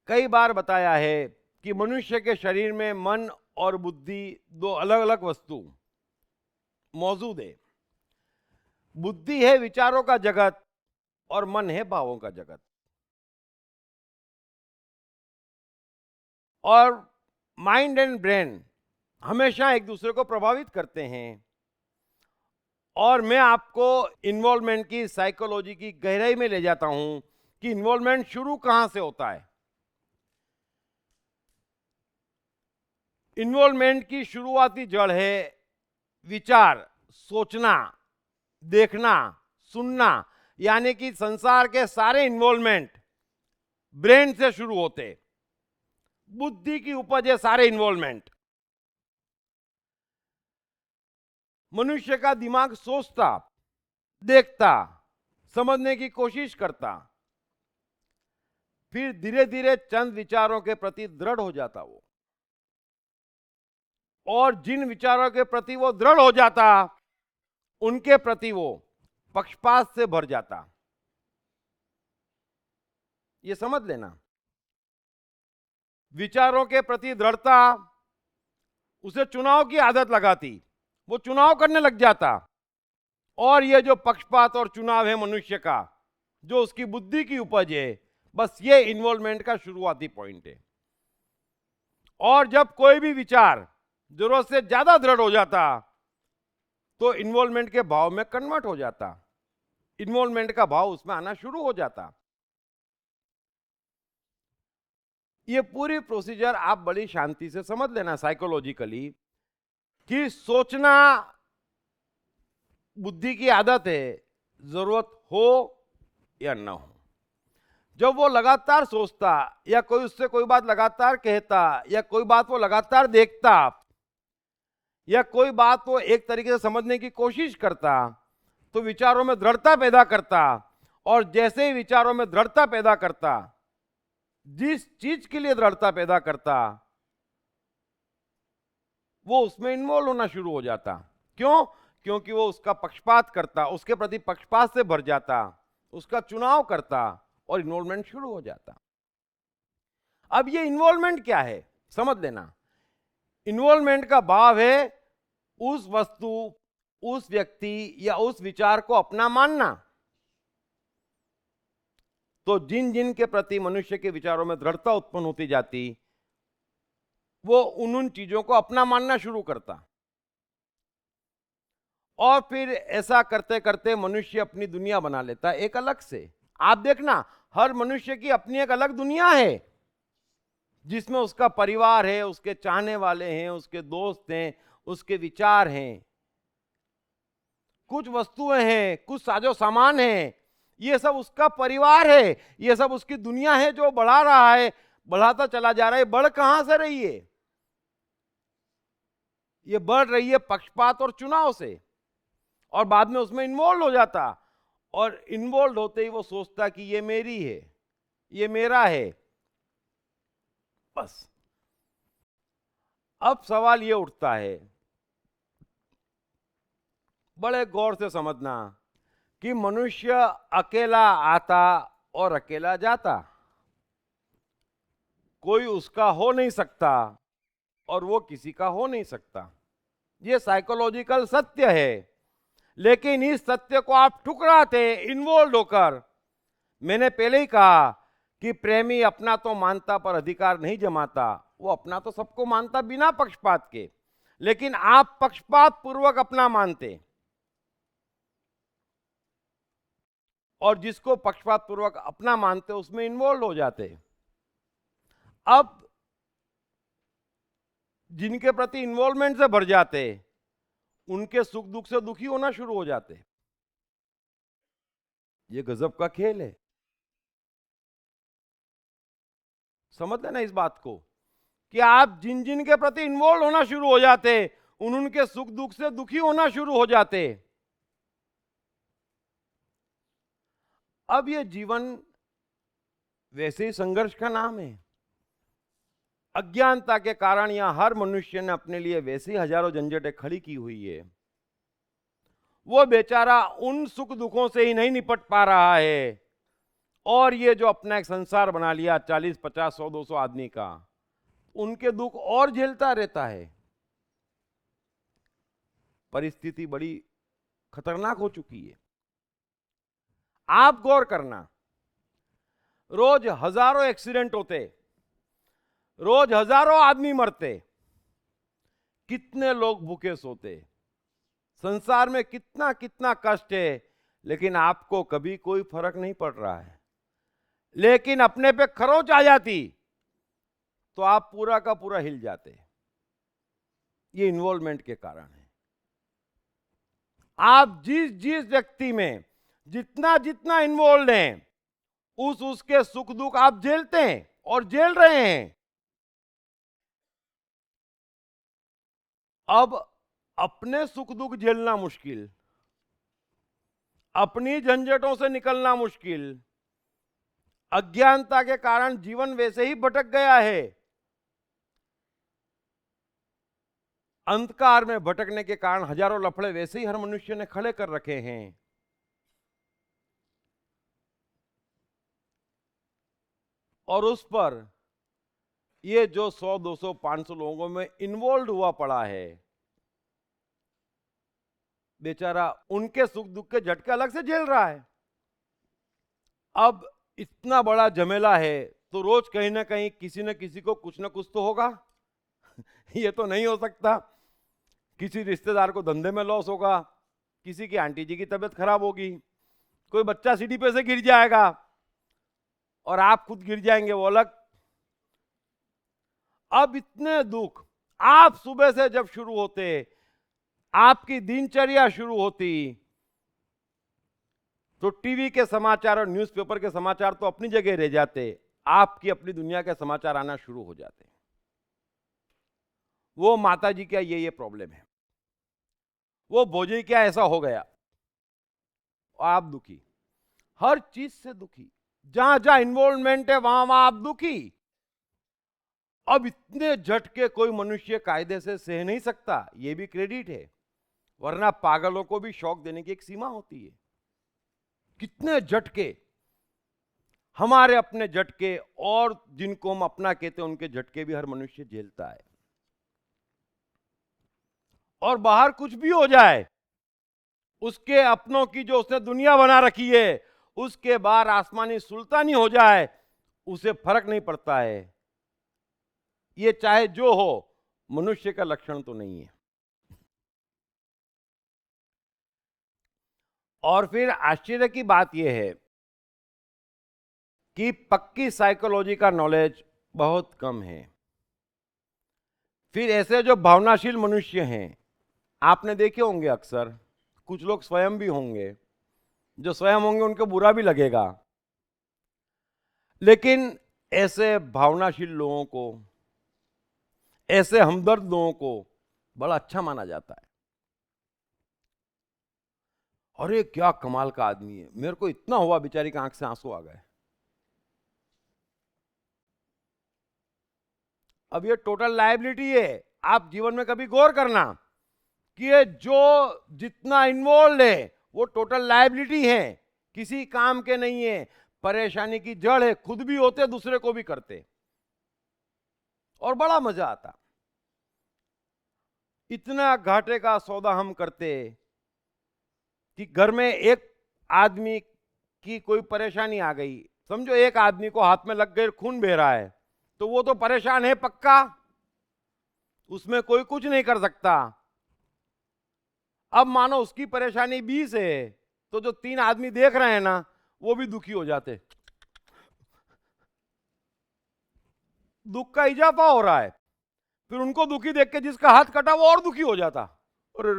कई बार बताया है कि मनुष्य के शरीर में मन और बुद्धि दो अलग अलग वस्तु मौजूद है। बुद्धि है विचारों का जगत और मन है भावों का जगत। और माइंड एंड ब्रेन हमेशा एक दूसरे को प्रभावित करते हैं। और मैं आपको इन्वॉल्वमेंट की साइकोलॉजी की गहराई में ले जाता हूं कि इन्वॉल्वमेंट शुरू कहां से होता है। इन्वॉल्वमेंट की शुरुआती जड़ है विचार, सोचना, देखना, सुनना, यानी कि संसार के सारे इन्वॉल्वमेंट ब्रेन से शुरू होते, बुद्धि की उपज है सारे इन्वॉल्वमेंट। मनुष्य का दिमाग सोचता, देखता, समझने की कोशिश करता, फिर धीरे धीरे चंद विचारों के प्रति दृढ़ हो जाता वो, और जिन विचारों के प्रति वो दृढ़ हो जाता उनके प्रति वो पक्षपात से भर जाता। ये समझ लेना, विचारों के प्रति दृढ़ता उसे चुनाव की आदत लगाती, वो चुनाव करने लग जाता। और ये जो पक्षपात और चुनाव है मनुष्य का, जो उसकी बुद्धि की उपज है, बस ये इन्वॉल्वमेंट का शुरुआती पॉइंट है। और जब कोई भी विचार जरूरत से ज्यादा दृढ़ हो जाता तो इन्वॉल्वमेंट के भाव में कन्वर्ट हो जाता, इन्वॉल्वमेंट का भाव उसमें आना शुरू हो जाता। ये पूरी प्रोसीजर आप बड़ी शांति से समझ लेना साइकोलॉजिकली, कि सोचना बुद्धि की आदत है, जरूरत हो या ना हो। जब वो लगातार सोचता, या कोई उससे कोई बात लगातार कहता, या कोई बात वो लगातार देखता, या कोई बात वो एक तरीके से समझने की कोशिश करता, तो विचारों में दृढ़ता पैदा करता। और जैसे ही विचारों में दृढ़ता पैदा करता, जिस चीज के लिए दृढ़ता पैदा करता, वो उसमें इन्वॉल्व होना शुरू हो जाता। क्यों? क्योंकि वो उसका पक्षपात करता, उसके प्रति पक्षपात से भर जाता, उसका चुनाव करता और इन्वॉल्वमेंट शुरू हो जाता। अब ये इन्वॉल्वमेंट क्या है समझ लेना। इन्वॉल्वमेंट का भाव है उस वस्तु, उस व्यक्ति या उस विचार को अपना मानना। तो जिन जिन के प्रति मनुष्य के विचारों में दृढ़ता उत्पन्न होती जाती, वो उन चीजों को अपना मानना शुरू करता। और फिर ऐसा करते करते मनुष्य अपनी दुनिया बना लेता है एक अलग से। आप देखना, हर मनुष्य की अपनी एक अलग दुनिया है, जिसमें उसका परिवार है, उसके चाहने वाले हैं, उसके दोस्त हैं, उसके विचार हैं, कुछ वस्तुएं हैं, कुछ साजो सामान हैं। ये सब उसका परिवार है, ये सब उसकी दुनिया है जो बढ़ा रहा है, बढ़ाता चला जा रहा है। बढ़ कहां से रही है? ये बढ़ रही है पक्षपात और चुनाव से, और बाद में उसमें इन्वॉल्व हो जाता। और इन्वॉल्व होते ही वो सोचता कि ये मेरी है, ये मेरा है। बस अब सवाल ये उठता है, बड़े गौर से समझना, कि मनुष्य अकेला आता और अकेला जाता, कोई उसका हो नहीं सकता और वो किसी का हो नहीं सकता। ये साइकोलॉजिकल सत्य है। लेकिन इस सत्य को आप ठुकराते इन्वॉल्व होकर। मैंने पहले ही कहा कि प्रेमी अपना तो मानता पर अधिकार नहीं जमाता, वो अपना तो सबको मानता बिना पक्षपात के, लेकिन आप पक्षपात पूर्वक अपना मानते, और जिसको पक्षपात पूर्वक अपना मानते उसमें इन्वॉल्व हो जाते। अब जिनके प्रति इन्वॉल्वमेंट से भर जाते, उनके सुख दुख से दुखी होना शुरू हो जाते। ये गजब का खेल है। समझ लेना इस बात को, कि आप जिन जिन के प्रति इन्वॉल्व होना शुरू हो जाते, उनके सुख दुख से दुखी होना शुरू हो जाते। अब ये जीवन वैसे ही संघर्ष का नाम है। अज्ञानता के कारण यहां हर मनुष्य ने अपने लिए वैसी हजारों झंझटें खड़ी की हुई है। वो बेचारा उन सुख दुखों से ही नहीं निपट पा रहा है, और ये जो अपना एक संसार बना लिया 40, 50, 100, 200 आदमी का, उनके दुख और झेलता रहता है। परिस्थिति बड़ी खतरनाक हो चुकी है। आप गौर करना, रोज हजारों एक्सीडेंट होते, रोज हजारों आदमी मरते, कितने लोग भूखे सोते, संसार में कितना कितना कष्ट है, लेकिन आपको कभी कोई फर्क नहीं पड़ रहा है। लेकिन अपने पे खरोंच आ जाती तो आप पूरा का पूरा हिल जाते। ये इन्वॉल्वमेंट के कारण है। आप जिस जिस व्यक्ति में जितना जितना इन्वॉल्व हैं, उसके सुख दुख आप झेलते हैं और झेल रहे हैं। अब अपने सुख दुख झेलना मुश्किल, अपनी झंझटों से निकलना मुश्किल, अज्ञानता के कारण जीवन वैसे ही भटक गया है। अंधकार में भटकने के कारण हजारों लफड़े वैसे ही हर मनुष्य ने खड़े कर रखे हैं। और उस पर ये जो 100, 200, 500 लोगों में इन्वॉल्व हुआ पड़ा है, बेचारा उनके सुख दुख के झटके अलग से झेल रहा है। अब इतना बड़ा झमेला है तो रोज कहीं ना कहीं किसी न किसी को कुछ ना कुछ तो होगा। ये तो नहीं हो सकता, किसी रिश्तेदार को धंधे में लॉस होगा, किसी की आंटी जी की तबीयत खराब होगी, कोई बच्चा सीढ़ी पे से गिर जाएगा और आप खुद गिर जाएंगे, वो अलग। अब इतने दुख आप सुबह से जब शुरू होते, आपकी दिनचर्या शुरू होती, तो टीवी के समाचार और न्यूज़पेपर के समाचार तो अपनी जगह रह जाते, आपकी अपनी दुनिया के समाचार आना शुरू हो जाते। वो माता जी क्या ये प्रॉब्लम है, वो भोजी क्या ऐसा हो गया, आप दुखी, हर चीज से दुखी, जहां जहां इन्वॉल्वमेंट है वहां वहां आप दुखी। अब इतने झटके कोई मनुष्य कायदे से सह नहीं सकता, ये भी क्रेडिट है, वरना पागलों को भी शौक देने की एक सीमा होती है। कितने झटके, हमारे अपने झटके और जिनको हम अपना कहते हैं उनके झटके भी हर मनुष्य झेलता है। और बाहर कुछ भी हो जाए, उसके अपनों की जो उसने दुनिया बना रखी है, उसके बाहर आसमानी सुल्तानी हो जाए, उसे फर्क नहीं पड़ता है। ये चाहे जो हो, मनुष्य का लक्षण तो नहीं है। और फिर आश्चर्य की बात यह है कि पक्की साइकोलॉजी का नॉलेज बहुत कम है। फिर ऐसे जो भावनाशील मनुष्य हैं, आपने देखे होंगे अक्सर, कुछ लोग स्वयं भी होंगे, जो स्वयं होंगे उनको बुरा भी लगेगा, लेकिन ऐसे भावनाशील लोगों को, ऐसे हमदर्द लोगों को बड़ा अच्छा माना जाता है। अरे क्या कमाल का आदमी है, मेरे को इतना हुआ, बेचारी की आंख से आंसू आ गए। अब ये टोटल लायबिलिटी है। आप जीवन में कभी गौर करना कि ये जो जितना इन्वॉल्व है वो टोटल लायबिलिटी है, किसी काम के नहीं है, परेशानी की जड़ है, खुद भी होते, दूसरे को भी करते, और बड़ा मजा आता। इतना घाटे का सौदा हम करते कि घर में एक आदमी की कोई परेशानी आ गई, समझो एक आदमी को हाथ में लग गए, खून बह रहा है, तो वो तो परेशान है पक्का, उसमें कोई कुछ नहीं कर सकता। अब मानो उसकी परेशानी 20 है, तो जो 3 आदमी देख रहे हैं ना, वो भी दुखी हो जाते, दुख का इजाफा हो रहा है। फिर उनको दुखी देख के जिसका हाथ कटा वो और दुखी हो जाता, अरे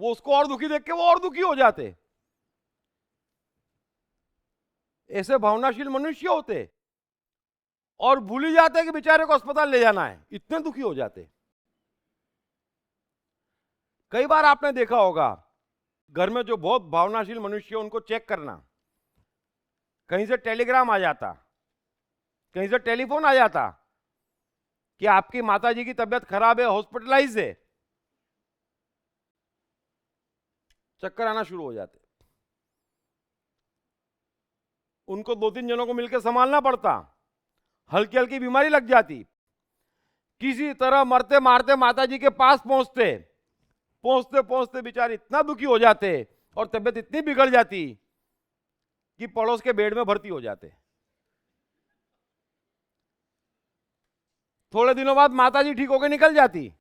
वो उसको और दुखी देख के वो और दुखी हो जाते। ऐसे भावनाशील मनुष्य होते और भूल ही जाते कि बेचारे को अस्पताल ले जाना है, इतने दुखी हो जाते। कई बार आपने देखा होगा, घर में जो बहुत भावनाशील मनुष्य है उनको चेक करना, कहीं से टेलीग्राम आ जाता, कहीं से टेलीफोन आ जाता कि आपकी माताजी की तबीयत खराब है, हॉस्पिटलाइज है, चक्कर आना शुरू हो जाते। उनको 2-3 जनों को मिलकर संभालना पड़ता, हल्की हल्की बीमारी लग जाती, किसी तरह मरते मारते माताजी के पास पहुंचते, पहुंचते पहुंचते बेचारे इतना दुखी हो जाते और तबीयत इतनी बिगड़ जाती कि पड़ोस के बेड में भर्ती हो जाते। थोड़े दिनों बाद माता जी ठीक होकर निकल जाती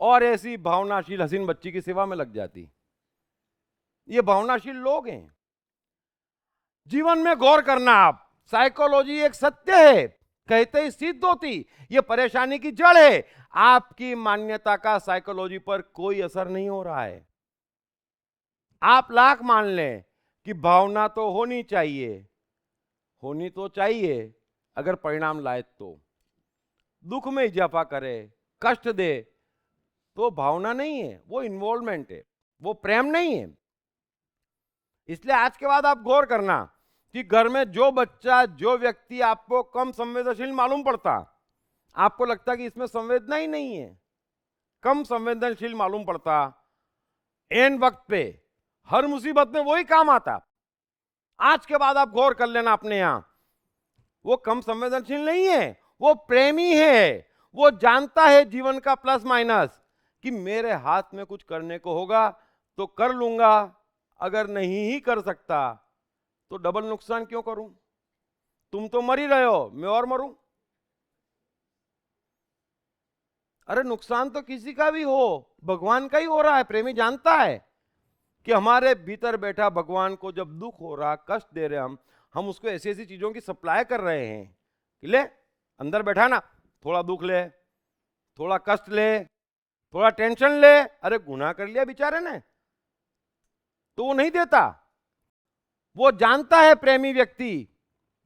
और ऐसी भावनाशील हसीन बच्ची की सेवा में लग जाती। ये भावनाशील लोग हैं। जीवन में गौर करना, आप साइकोलॉजी एक सत्य है, कहते ही सिद्ध होती। ये परेशानी की जड़ है। आपकी मान्यता का साइकोलॉजी पर कोई असर नहीं हो रहा है। आप लाख मान लें कि भावना तो होनी चाहिए, होनी तो चाहिए, अगर परिणाम लाए तो दुख में इजाफा करे, कष्ट दे, तो भावना नहीं है, वो इन्वॉल्वमेंट है, वो प्रेम नहीं है। इसलिए आज के बाद आप गौर करना कि घर में जो बच्चा, जो व्यक्ति आपको कम संवेदनशील मालूम पड़ता, आपको लगता कि इसमें संवेदना ही नहीं है, कम संवेदनशील मालूम पड़ता, एन वक्त पे हर मुसीबत में वही काम आता, आज के बाद आप गौर कर लेना अपने यहां, वो कम संवेदनशील नहीं है, वो प्रेमी है। वो जानता है जीवन का प्लस माइनस, कि मेरे हाथ में कुछ करने को होगा तो कर लूंगा, अगर नहीं ही कर सकता तो डबल नुकसान क्यों करूं? तुम तो मर ही रहे हो, मैं और मरूं? अरे नुकसान तो किसी का भी हो, भगवान का ही हो रहा है। प्रेमी जानता है कि हमारे भीतर बैठा भगवान को जब दुख हो रहा, कष्ट दे रहे हम उसको ऐसी ऐसी चीजों की सप्लाई कर रहे हैं कि ले अंदर बैठा ना, थोड़ा दुख ले, थोड़ा कष्ट ले, थोड़ा टेंशन ले। अरे गुनाह कर लिया बेचारे ने, तो वो नहीं देता। वो जानता है प्रेमी व्यक्ति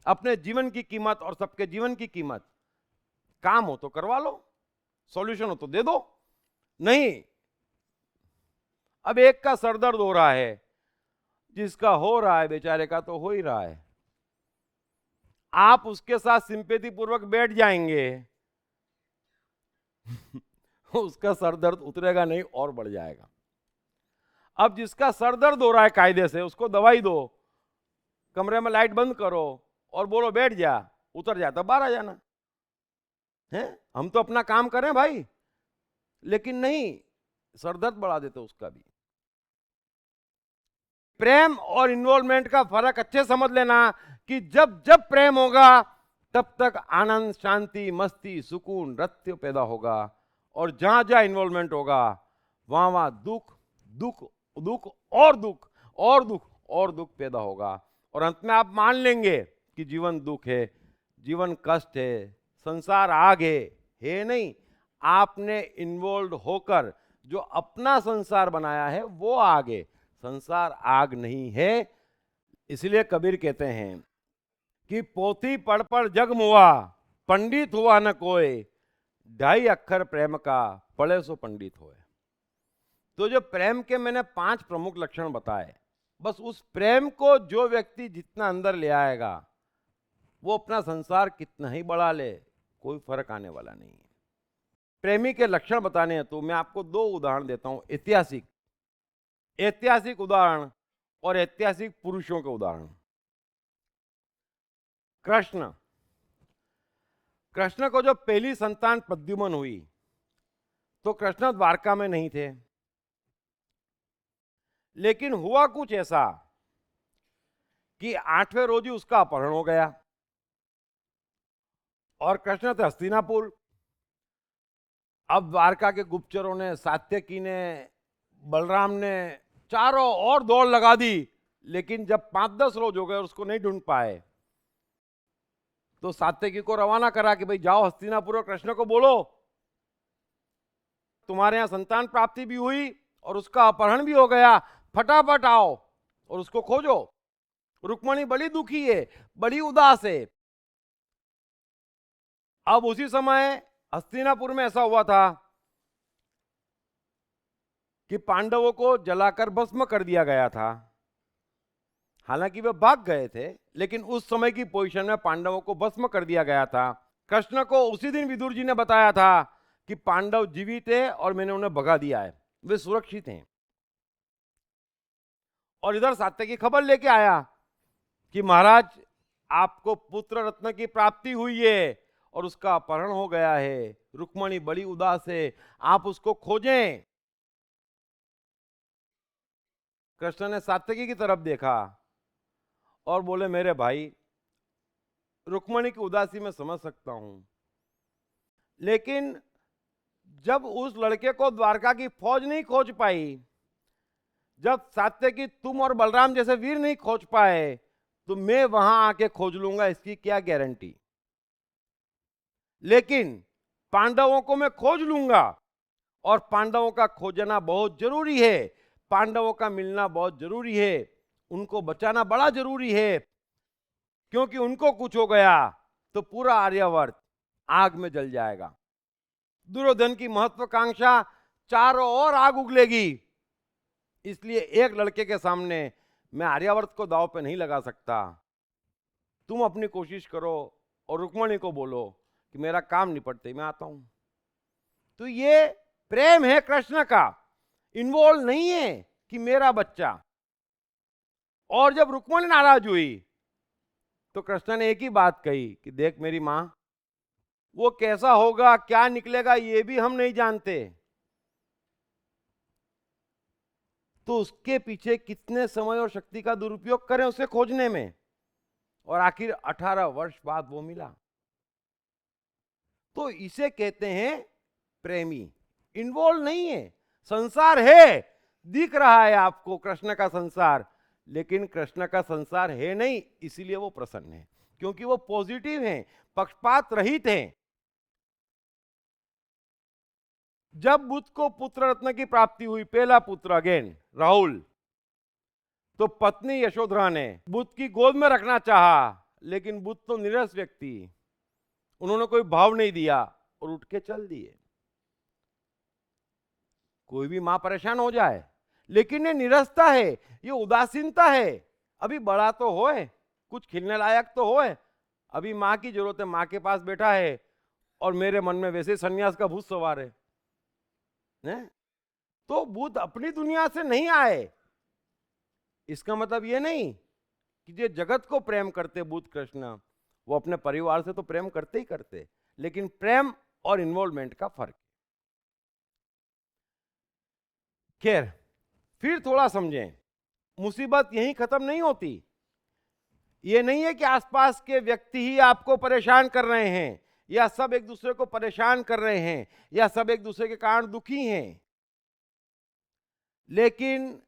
अपने जीवन की कीमत और सबके जीवन की कीमत। काम हो तो करवा लो, सॉल्यूशन हो तो दे दो। नहीं, अब एक का सरदर्द हो रहा है, जिसका हो रहा है बेचारे का तो हो ही रहा है, आप उसके साथ सिंपैथी पूर्वक बैठ जाएंगे उसका सरदर्द उतरेगा नहीं और बढ़ जाएगा। अब जिसका सरदर्द हो रहा है कायदे से, उसको दवाई दो, कमरे में लाइट बंद करो और बोलो बैठ जा, उतर जाता, बाहर आ जाना है। हम तो अपना काम करें भाई, लेकिन नहीं, सरदर्द बढ़ा देते उसका भी। प्रेम और इन्वॉल्वमेंट का फर्क अच्छे समझ लेना कि जब जब प्रेम होगा तब तक आनंद, शांति, मस्ती, सुकून, रत्य पैदा होगा, और जहां जहां इन्वॉल्वमेंट होगा वहां वहां दुख, दुख, दुख और दुख और दुख और दुख पैदा होगा। और अंत में आप मान लेंगे कि जीवन दुख है, जीवन कष्ट है, संसार आग है नहीं। आपने इन्वॉल्व होकर जो अपना संसार बनाया है वो आग है, संसार आग नहीं है। इसलिए कबीर कहते हैं कि पोथी पढ़ पढ़ जग मुआ, पंडित हुआ न कोई, 2.5 अक्षर प्रेम का पढ़े सो पंडित होए। तो जो प्रेम के मैंने 5 प्रमुख लक्षण बताए, बस उस प्रेम को जो व्यक्ति जितना अंदर ले आएगा, वो अपना संसार कितना ही बढ़ा ले, कोई फर्क आने वाला नहीं है। प्रेमी के लक्षण बताने हैं तो मैं आपको 2 उदाहरण देता हूं, ऐतिहासिक उदाहरण और ऐतिहासिक पुरुषों के उदाहरण। कृष्ण को जब पहली संतान प्रद्युम्न हुई तो कृष्ण द्वारका में नहीं थे, लेकिन हुआ कुछ ऐसा कि 8वें रोज ही उसका अपहरण हो गया और कृष्ण थे हस्तिनापुर। अब द्वारका के गुप्तचरों ने, सात्यकी ने, बलराम ने चारों ओर दौड़ लगा दी, लेकिन जब 5-10 रोज हो गए और उसको नहीं ढूंढ पाए तो सात्यकी को रवाना करा कि भाई जाओ हस्तिनापुर और कृष्ण को बोलो तुम्हारे यहां संतान प्राप्ति भी हुई और उसका अपहरण भी हो गया, फटाफट आओ और उसको खोजो। रुक्मणी बड़ी दुखी है, बड़ी उदास है। अब उसी समय हस्तिनापुर में ऐसा हुआ था कि पांडवों को जलाकर भस्म कर दिया गया था। हालांकि वे भाग गए थे, लेकिन उस समय की पोजीशन में पांडवों को भस्म कर दिया गया था। कृष्ण को उसी दिन विदुर जी ने बताया था कि पांडव जीवित है और मैंने उन्हें भगा दिया है, वे सुरक्षित हैं। और इधर सात्यकी खबर लेके आया कि महाराज आपको पुत्र रत्न की प्राप्ति हुई है और उसका अपहरण हो गया है, रुक्मणी बड़ी उदास है, आप उसको खोजें। कृष्ण ने सात्यकी की तरफ देखा और बोले मेरे भाई रुक्मणी की उदासी मैं समझ सकता हूं, लेकिन जब उस लड़के को द्वारका की फौज नहीं खोज पाई, जब सात्यकी तुम और बलराम जैसे वीर नहीं खोज पाए, तो मैं वहां आके खोज लूंगा, इसकी क्या गारंटी। लेकिन पांडवों को मैं खोज लूंगा, और पांडवों का खोजना बहुत जरूरी है, पांडवों का मिलना बहुत जरूरी है, उनको बचाना बड़ा जरूरी है, क्योंकि उनको कुछ हो गया तो पूरा आर्यावर्त आग में जल जाएगा। दुर्योधन की महत्वाकांक्षा चारों ओर आग उगलेगी, इसलिए एक लड़के के सामने मैं आर्यावर्त को दांव पे नहीं लगा सकता। तुम अपनी कोशिश करो और रुक्मणी को बोलो कि मेरा काम निपटते मैं आता हूं। तो ये प्रेम है कृष्ण का, इन्वॉल्व नहीं है कि मेरा बच्चा। और जब रुक्मणी नाराज हुई तो कृष्ण ने एक ही बात कही कि देख मेरी मां, वो कैसा होगा, क्या निकलेगा, ये भी हम नहीं जानते, तो उसके पीछे कितने समय और शक्ति का दुरुपयोग करें उसे खोजने में। और आखिर 18 वर्ष बाद वो मिला। तो इसे कहते हैं प्रेमी। इन्वॉल्व नहीं है, संसार है, दिख रहा है आपको कृष्ण का संसार, लेकिन कृष्ण का संसार है नहीं, इसीलिए वो प्रसन्न है, क्योंकि वो पॉजिटिव हैं, पक्षपात रहित हैं। जब बुद्ध को पुत्र रत्न की प्राप्ति हुई, पहला पुत्र अगेन राहुल, तो पत्नी यशोधरा ने बुद्ध की गोद में रखना चाहा, लेकिन बुद्ध तो निरस व्यक्ति, उन्होंने कोई भाव नहीं दिया और उठ के चल दिए। कोई भी मां परेशान हो जाए, लेकिन ये निरसता है, ये उदासीनता है। अभी बड़ा तो होए, कुछ खिलने लायक तो होए, अभी मां की जरूरत है, मां के पास बैठा है, और मेरे मन में वैसे सन्यास का भूत सवार है। तो बुद्ध अपनी दुनिया से नहीं आए, इसका मतलब ये नहीं कि जो जगत को प्रेम करते बुद्ध कृष्ण, वो अपने परिवार से तो प्रेम करते ही करते, लेकिन प्रेम और इन्वॉल्वमेंट का फर्क। खैर, फिर थोड़ा समझें, मुसीबत यहीं खत्म नहीं होती। ये नहीं है कि आसपास के व्यक्ति ही आपको परेशान कर रहे हैं, या सब एक दूसरे को परेशान कर रहे हैं, या सब एक दूसरे के कारण दुखी हैं, लेकिन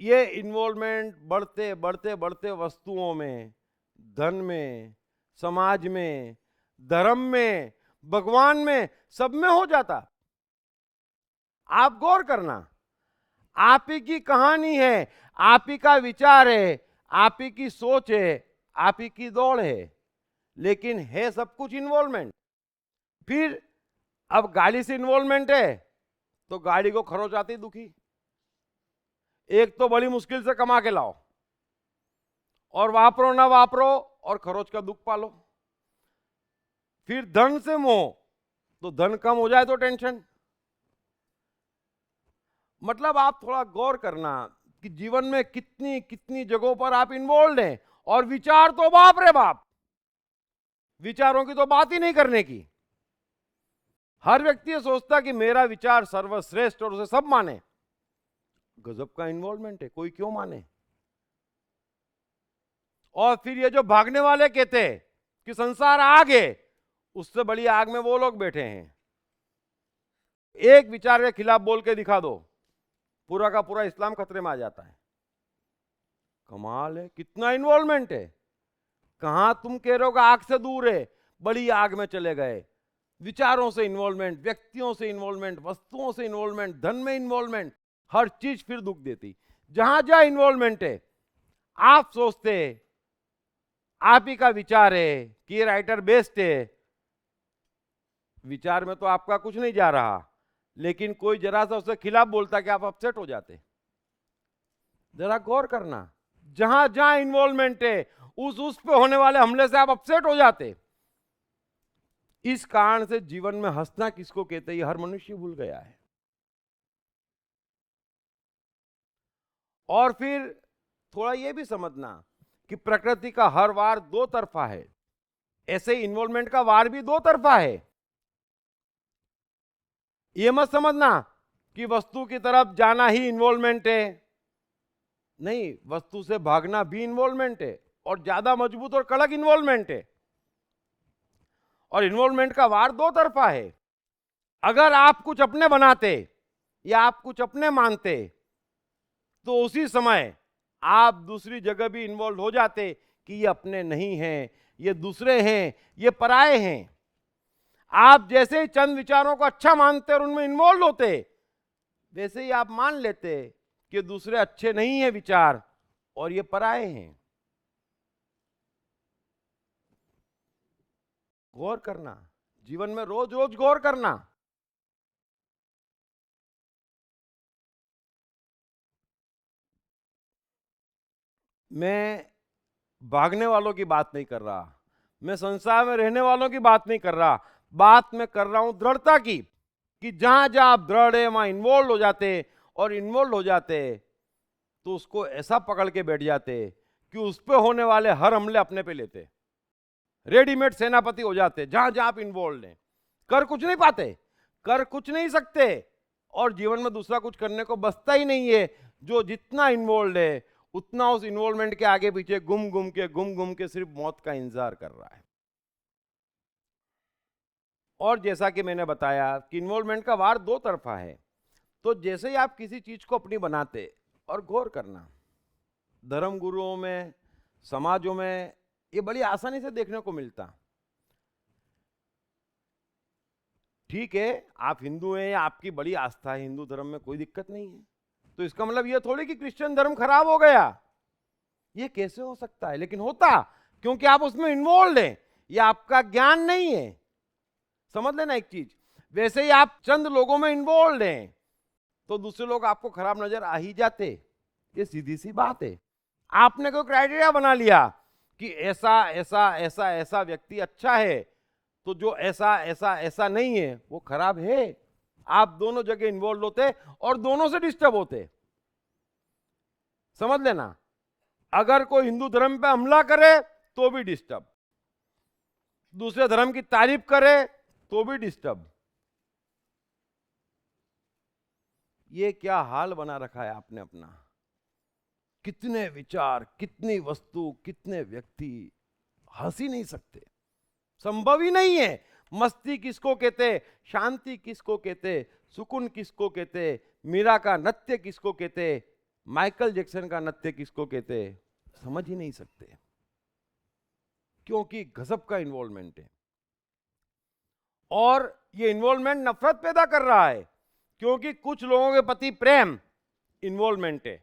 ये इन्वॉल्वमेंट बढ़ते बढ़ते बढ़ते वस्तुओं में, धन में, समाज में, धर्म में, भगवान में, सब में हो जाता। आप गौर करना, आप ही की कहानी है, आप ही का विचार है, आप ही की सोच है, आप ही की दौड़ है, लेकिन है सब कुछ इन्वॉल्वमेंट। फिर अब गाड़ी से इन्वॉल्वमेंट है तो गाड़ी को खरोच आती दुखी। एक तो बड़ी मुश्किल से कमा के लाओ, और वापरो ना वापरो, और खरोच का दुख पालो। फिर धन से मोह, तो धन कम हो जाए तो टेंशन। मतलब आप थोड़ा गौर करना कि जीवन में कितनी कितनी जगहों पर आप इन्वॉल्व हैं, और विचार तो बाप रे बाप, विचारों की तो बात ही नहीं करने की। हर व्यक्ति ये सोचता कि मेरा विचार सर्वश्रेष्ठ और उसे सब माने। गजब का इन्वॉल्वमेंट है, कोई क्यों माने। और फिर ये जो भागने वाले कहते हैं कि संसार आग है, उससे बड़ी आग में वो लोग बैठे हैं। एक विचार के खिलाफ बोल के दिखा दो, पूरा का पूरा इस्लाम खतरे में आ जाता है। कमाल है, कितना इन्वॉल्वमेंट है। कहां तुम कह रहे हो कि आग से दूर है, बड़ी आग में चले गए। विचारों से इन्वॉल्वमेंट, व्यक्तियों से इन्वॉल्वमेंट, वस्तुओं से इन्वॉल्वमेंट, धन में इन्वॉल्वमेंट, हर चीज फिर दुख देती। जहां जहां इन्वॉल्वमेंट है, आप सोचते आप ही का विचार है कि ये राइटर बेस्ट है। विचार में तो आपका कुछ नहीं जा रहा, लेकिन कोई जरा सा उसके खिलाफ बोलता कि आप अपसेट हो जाते। जरा गौर करना, जहां जहां इन्वॉल्वमेंट है, उस पे होने वाले हमले से आप अपसेट हो जाते। इस कारण से जीवन में हंसना किसको कहते हैं, हर मनुष्य भूल गया है। और फिर थोड़ा यह भी समझना कि प्रकृति का हर वार दो तरफा है, ऐसे इन्वॉल्वमेंट का वार भी दो तरफा है। यह मत समझना कि वस्तु की तरफ जाना ही इन्वॉल्वमेंट है, नहीं, वस्तु से भागना भी इन्वॉल्वमेंट है, और ज्यादा मजबूत और कड़क इन्वॉल्वमेंट है। और इन्वॉल्वमेंट का वार दो तरफा है। अगर आप कुछ अपने बनाते या आप कुछ अपने मानते तो उसी समय आप दूसरी जगह भी इन्वॉल्व हो जाते कि ये अपने नहीं हैं, ये दूसरे हैं, ये पराये हैं। आप जैसे ही चंद विचारों को अच्छा मानते और उनमें इन्वॉल्व होते, वैसे ही आप मान लेते कि दूसरे अच्छे नहीं है विचार और ये पराये हैं। गौर करना, जीवन में रोज रोज गौर करना। मैं भागने वालों की बात नहीं कर रहा, मैं संसार में रहने वालों की बात नहीं कर रहा, बात मैं कर रहा हूं दृढ़ता की, कि जहां जहां आप दृढ़ है वहां इन्वॉल्व हो जाते, और इन्वॉल्व हो जाते तो उसको ऐसा पकड़ के बैठ जाते कि उस पे होने वाले हर हमले अपने पे लेते, रेडीमेड सेनापति हो जाते। जहां जहां आप इन्वॉल्व हैं, कर कुछ नहीं पाते, कर कुछ नहीं सकते, और जीवन में दूसरा कुछ करने को बचता ही नहीं है। जो जितना इन्वॉल्व है उतना उस इन्वॉल्वमेंट के आगे पीछे गुम गुम के सिर्फ मौत का इंतजार कर रहा है। और जैसा कि मैंने बताया कि इन्वॉल्वमेंट का वार दो तरफा है। तो जैसे ही आप किसी चीज को अपनी बनाते, और गौर करना, धर्म गुरुओं में, समाजों में ये बड़ी आसानी से देखने को मिलता। ठीक है, आप हिंदू हैं, आपकी बड़ी आस्था है हिंदू धर्म में, कोई दिक्कत नहीं है, तो इसका मतलब ये थोड़ी कि क्रिश्चियन धर्म खराब हो गया। ये कैसे हो सकता है? लेकिन होता, क्योंकि आप उसमें इन्वॉल्व हैं, ये आपका ज्ञान नहीं है। समझ लेना एक चीज, वैसे ही आप चंद लोगों में इन्वॉल्व हैं तो दूसरे लोग आपको खराब नजर आ ही जाते। ये सीधी सी बात है। आपने कोई क्राइटेरिया बना लिया कि ऐसा ऐसा ऐसा ऐसा व्यक्ति अच्छा है, तो जो ऐसा ऐसा ऐसा नहीं है वो खराब है। आप दोनों जगह इन्वॉल्व होते और दोनों से डिस्टर्ब होते। समझ लेना, अगर कोई हिंदू धर्म पे हमला करे तो भी डिस्टर्ब, दूसरे धर्म की तारीफ करे तो भी डिस्टर्ब। ये क्या हाल बना रखा है आपने अपना। कितने विचार, कितनी वस्तु, कितने व्यक्ति, हंस ही नहीं सकते, संभव ही नहीं है। मस्ती किसको कहते, शांति किसको कहते, सुकून किसको कहते, मीरा का नृत्य किसको कहते, माइकल जैक्सन का नृत्य किसको कहते, समझ ही नहीं सकते, क्योंकि गजब का इन्वॉल्वमेंट है। और ये इन्वॉल्वमेंट नफरत पैदा कर रहा है, क्योंकि कुछ लोगों के प्रति प्रेम इन्वॉल्वमेंट है,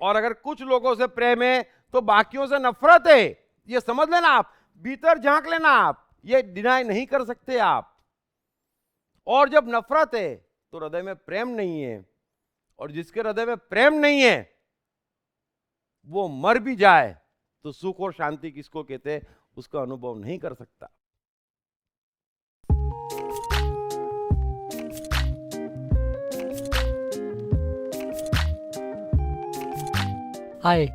और अगर कुछ लोगों से प्रेम है तो बाकियों से नफरत है। ये समझ लेना, आप भीतर झांक लेना, आप ये डिनाई नहीं कर सकते आप। और जब नफरत है तो हृदय में प्रेम नहीं है, और जिसके हृदय में प्रेम नहीं है वो मर भी जाए तो सुख और शांति किसको कहते, उसका अनुभव नहीं कर सकता। हाय,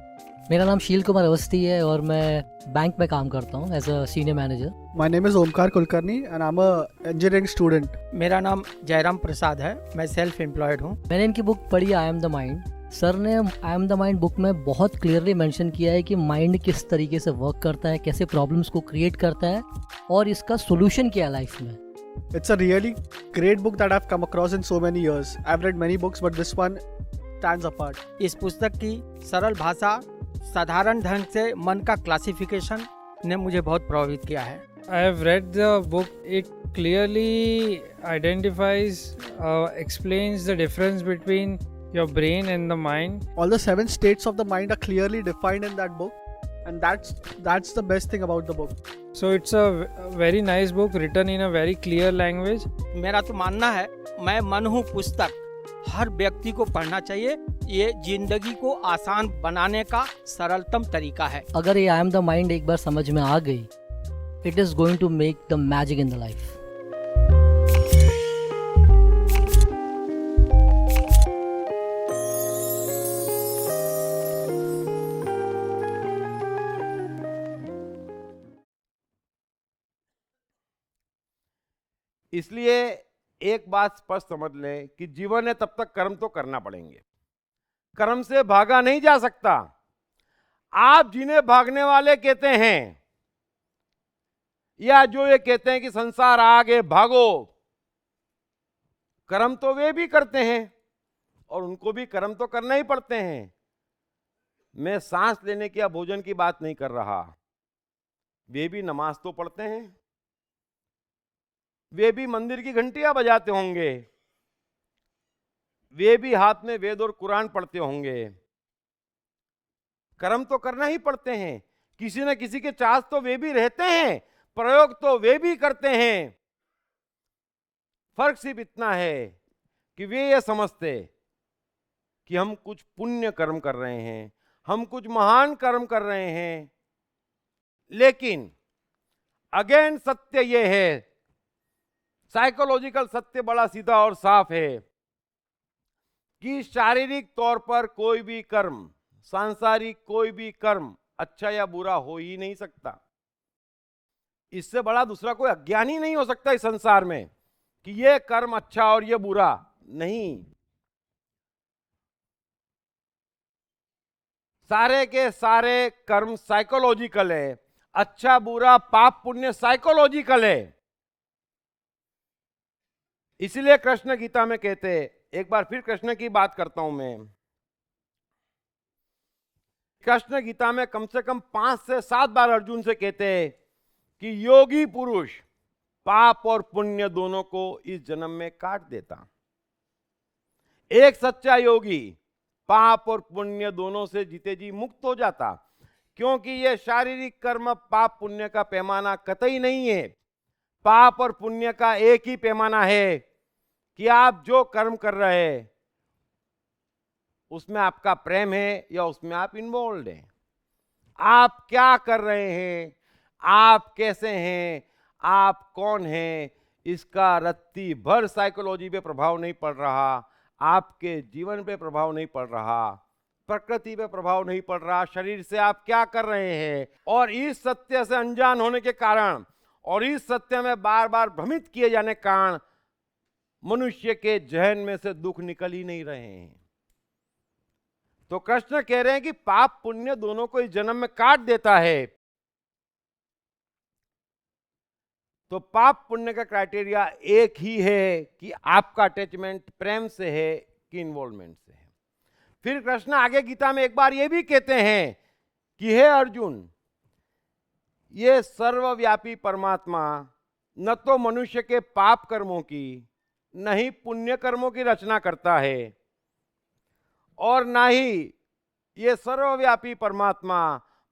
मेरा नाम शील कुमार अवस्थी है और मैं बैंक में काम करता हूँ as a senior manager. My name is Omkar Kulkarni and I'm a engineering student. मेरा नाम जयराम प्रसाद है, मैं सेल्फ एम्प्लॉयड हूँ। मैंने इनकी बुक पढ़ी I am the mind. Sir ने I am the mind book में बहुत क्लियरली मेंशन किया है कि माइंड किस तरीके से वर्क करता है, कैसे प्रॉब्लम्स को क्रिएट करता है और इसका सोल्यूशन क्या है लाइफ में। It's a really great book that I've come across in so many years. I've read many books but this one stands apart. इस पुस्तक की सरल भाषा, साधारण ढंग से मन का क्लासिफिकेशन ने मुझे बहुत प्रभावित किया है। I have read the book. It clearly identifies, explains the difference between your brain and the mind. All the 7 states of the mind are clearly defined in that book and that's the best thing about the book. So it's a very nice book written in a very clear language. मेरा तो मानना है, मैं मन हूँ पुस्तक, हर व्यक्ति को पढ़ना चाहिए। ये जिंदगी को आसान बनाने का सरलतम तरीका है। अगर ये आई एम द माइंड एक बार समझ में आ गई, it is going to make the magic in the life. इसलिए एक बात स्पष्ट समझ लें कि जीवन है तब तक कर्म तो करना पड़ेंगे, कर्म से भागा नहीं जा सकता। आप जिन्हें भागने वाले कहते हैं या जो ये कहते हैं कि संसार आगे भागो, कर्म तो वे भी करते हैं और उनको भी कर्म तो करना ही पड़ते हैं। मैं सांस लेने की या भोजन की बात नहीं कर रहा। वे भी नमाज तो पढ़ते हैं, वे भी मंदिर की घंटियां बजाते होंगे, वे भी हाथ में वेद और कुरान पढ़ते होंगे। कर्म तो करना ही पड़ते हैं, किसी न किसी के चार्ज तो वे भी रहते हैं, प्रयोग तो वे भी करते हैं। फर्क सिर्फ इतना है कि वे ये समझते कि हम कुछ पुण्य कर्म कर रहे हैं, हम कुछ महान कर्म कर रहे हैं। लेकिन अगेन सत्य ये है, साइकोलॉजिकल सत्य बड़ा सीधा और साफ है कि शारीरिक तौर पर कोई भी कर्म, सांसारिक कोई भी कर्म अच्छा या बुरा हो ही नहीं सकता। इससे बड़ा दूसरा कोई अज्ञान ही नहीं हो सकता इस संसार में कि ये कर्म अच्छा और ये बुरा नहीं। सारे के सारे कर्म साइकोलॉजिकल है, अच्छा बुरा पाप पुण्य साइकोलॉजिकल है। इसलिए कृष्ण गीता में कहते, एक बार फिर कृष्ण की बात करता हूं मैं। कृष्ण गीता में कम से कम 5 से 7 बार अर्जुन से कहते हैं कि योगी पुरुष पाप और पुण्य दोनों को इस जन्म में काट देता। एक सच्चा योगी पाप और पुण्य दोनों से जीते जी मुक्त हो जाता, क्योंकि यह शारीरिक कर्म पाप पुण्य का पैमाना कतई नहीं है। पाप और पुण्य का एक ही पैमाना है कि आप जो कर्म कर रहे हैं उसमें आपका प्रेम है या उसमें आप इन्वॉल्व हैं। आप क्या कर रहे हैं, आप कैसे हैं, आप कौन हैं, इसका रत्ती भर साइकोलॉजी पे प्रभाव नहीं पड़ रहा, आपके जीवन पे प्रभाव नहीं पड़ रहा, प्रकृति पे प्रभाव नहीं पड़ रहा, शरीर से आप क्या कर रहे हैं। और इस सत्य से अनजान होने के कारण और इस सत्य में बार बार भ्रमित किए जाने के कारण मनुष्य के जहन में से दुख निकल ही नहीं रहे हैं। तो कृष्ण कह रहे हैं कि पाप पुण्य दोनों को इस जन्म में काट देता है। तो पाप पुण्य का क्राइटेरिया एक ही है कि आपका अटैचमेंट प्रेम से है कि इन्वॉल्वमेंट से है। फिर कृष्ण आगे गीता में एक बार यह भी कहते हैं कि हे अर्जुन, ये सर्वव्यापी परमात्मा न तो मनुष्य के पाप कर्मों की न ही पुण्य कर्मों की रचना करता है, और ना ही ये सर्वव्यापी परमात्मा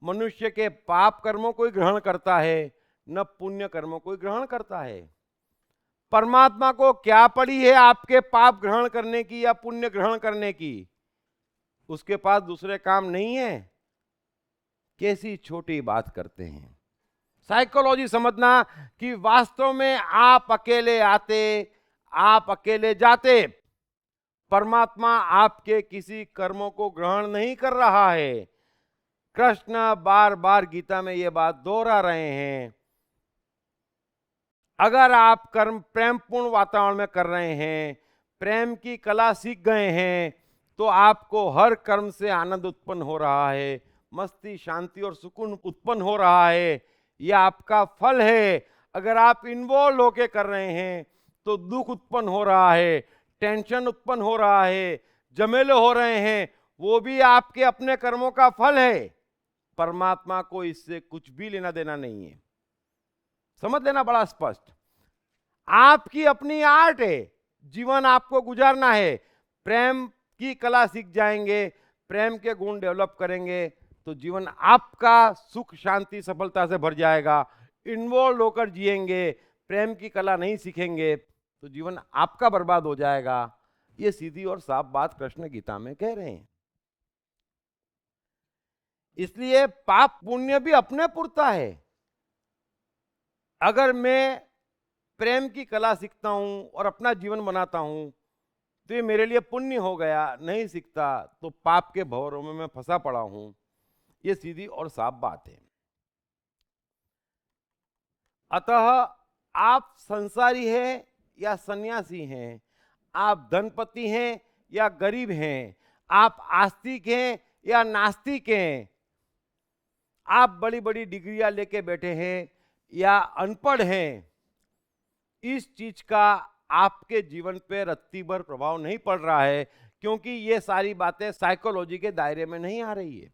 मनुष्य के पाप कर्मों को ही ग्रहण करता है न पुण्य कर्मों को ही ग्रहण करता है। परमात्मा को क्या पड़ी है आपके पाप ग्रहण करने की या पुण्य ग्रहण करने की? उसके पास दूसरे काम नहीं है। कैसी छोटी बात करते हैं। साइकोलॉजी समझना कि वास्तव में आप अकेले आते, आप अकेले जाते। परमात्मा आपके किसी कर्मों को ग्रहण नहीं कर रहा है। कृष्ण बार बार गीता में यह बात दोहरा रहे हैं। अगर आप कर्म प्रेमपूर्ण वातावरण में कर रहे हैं, प्रेम की कला सीख गए हैं, तो आपको हर कर्म से आनंद उत्पन्न हो रहा है, मस्ती शांति और सुकून उत्पन्न हो रहा है। यह आपका फल है। अगर आप इन्वॉल्व होके कर रहे हैं तो दुख उत्पन्न हो रहा है, टेंशन उत्पन्न हो रहा है, झमेले हो रहे हैं, वो भी आपके अपने कर्मों का फल है। परमात्मा को इससे कुछ भी लेना देना नहीं है। समझ लेना बड़ा स्पष्ट। आपकी अपनी आर्ट है, जीवन आपको गुजारना है। प्रेम की कला सीख जाएंगे, प्रेम के गुण डेवलप करेंगे तो जीवन आपका सुख शांति सफलता से भर जाएगा। इन्वॉल्व होकर जिएंगे, प्रेम की कला नहीं सीखेंगे तो जीवन आपका बर्बाद हो जाएगा। ये सीधी और साफ बात कृष्ण गीता में कह रहे हैं। इसलिए पाप पुण्य भी अपने पुरता है। अगर मैं प्रेम की कला सीखता हूं और अपना जीवन बनाता हूं तो ये मेरे लिए पुण्य हो गया, नहीं सीखता तो पाप के भंवरों में मैं फंसा पड़ा हूं। ये सीधी और साफ बात है। अतः आप संसारी हैं या सन्यासी हैं, आप धनपति हैं या गरीब हैं, आप आस्तिक हैं या नास्तिक हैं, आप बड़ी बड़ी डिग्रियां लेके बैठे हैं, या अनपढ़ हैं, इस चीज का आपके जीवन पे रत्ती भर प्रभाव नहीं पड़ रहा है, क्योंकि ये सारी बातें साइकोलॉजी के दायरे में नहीं आ रही है।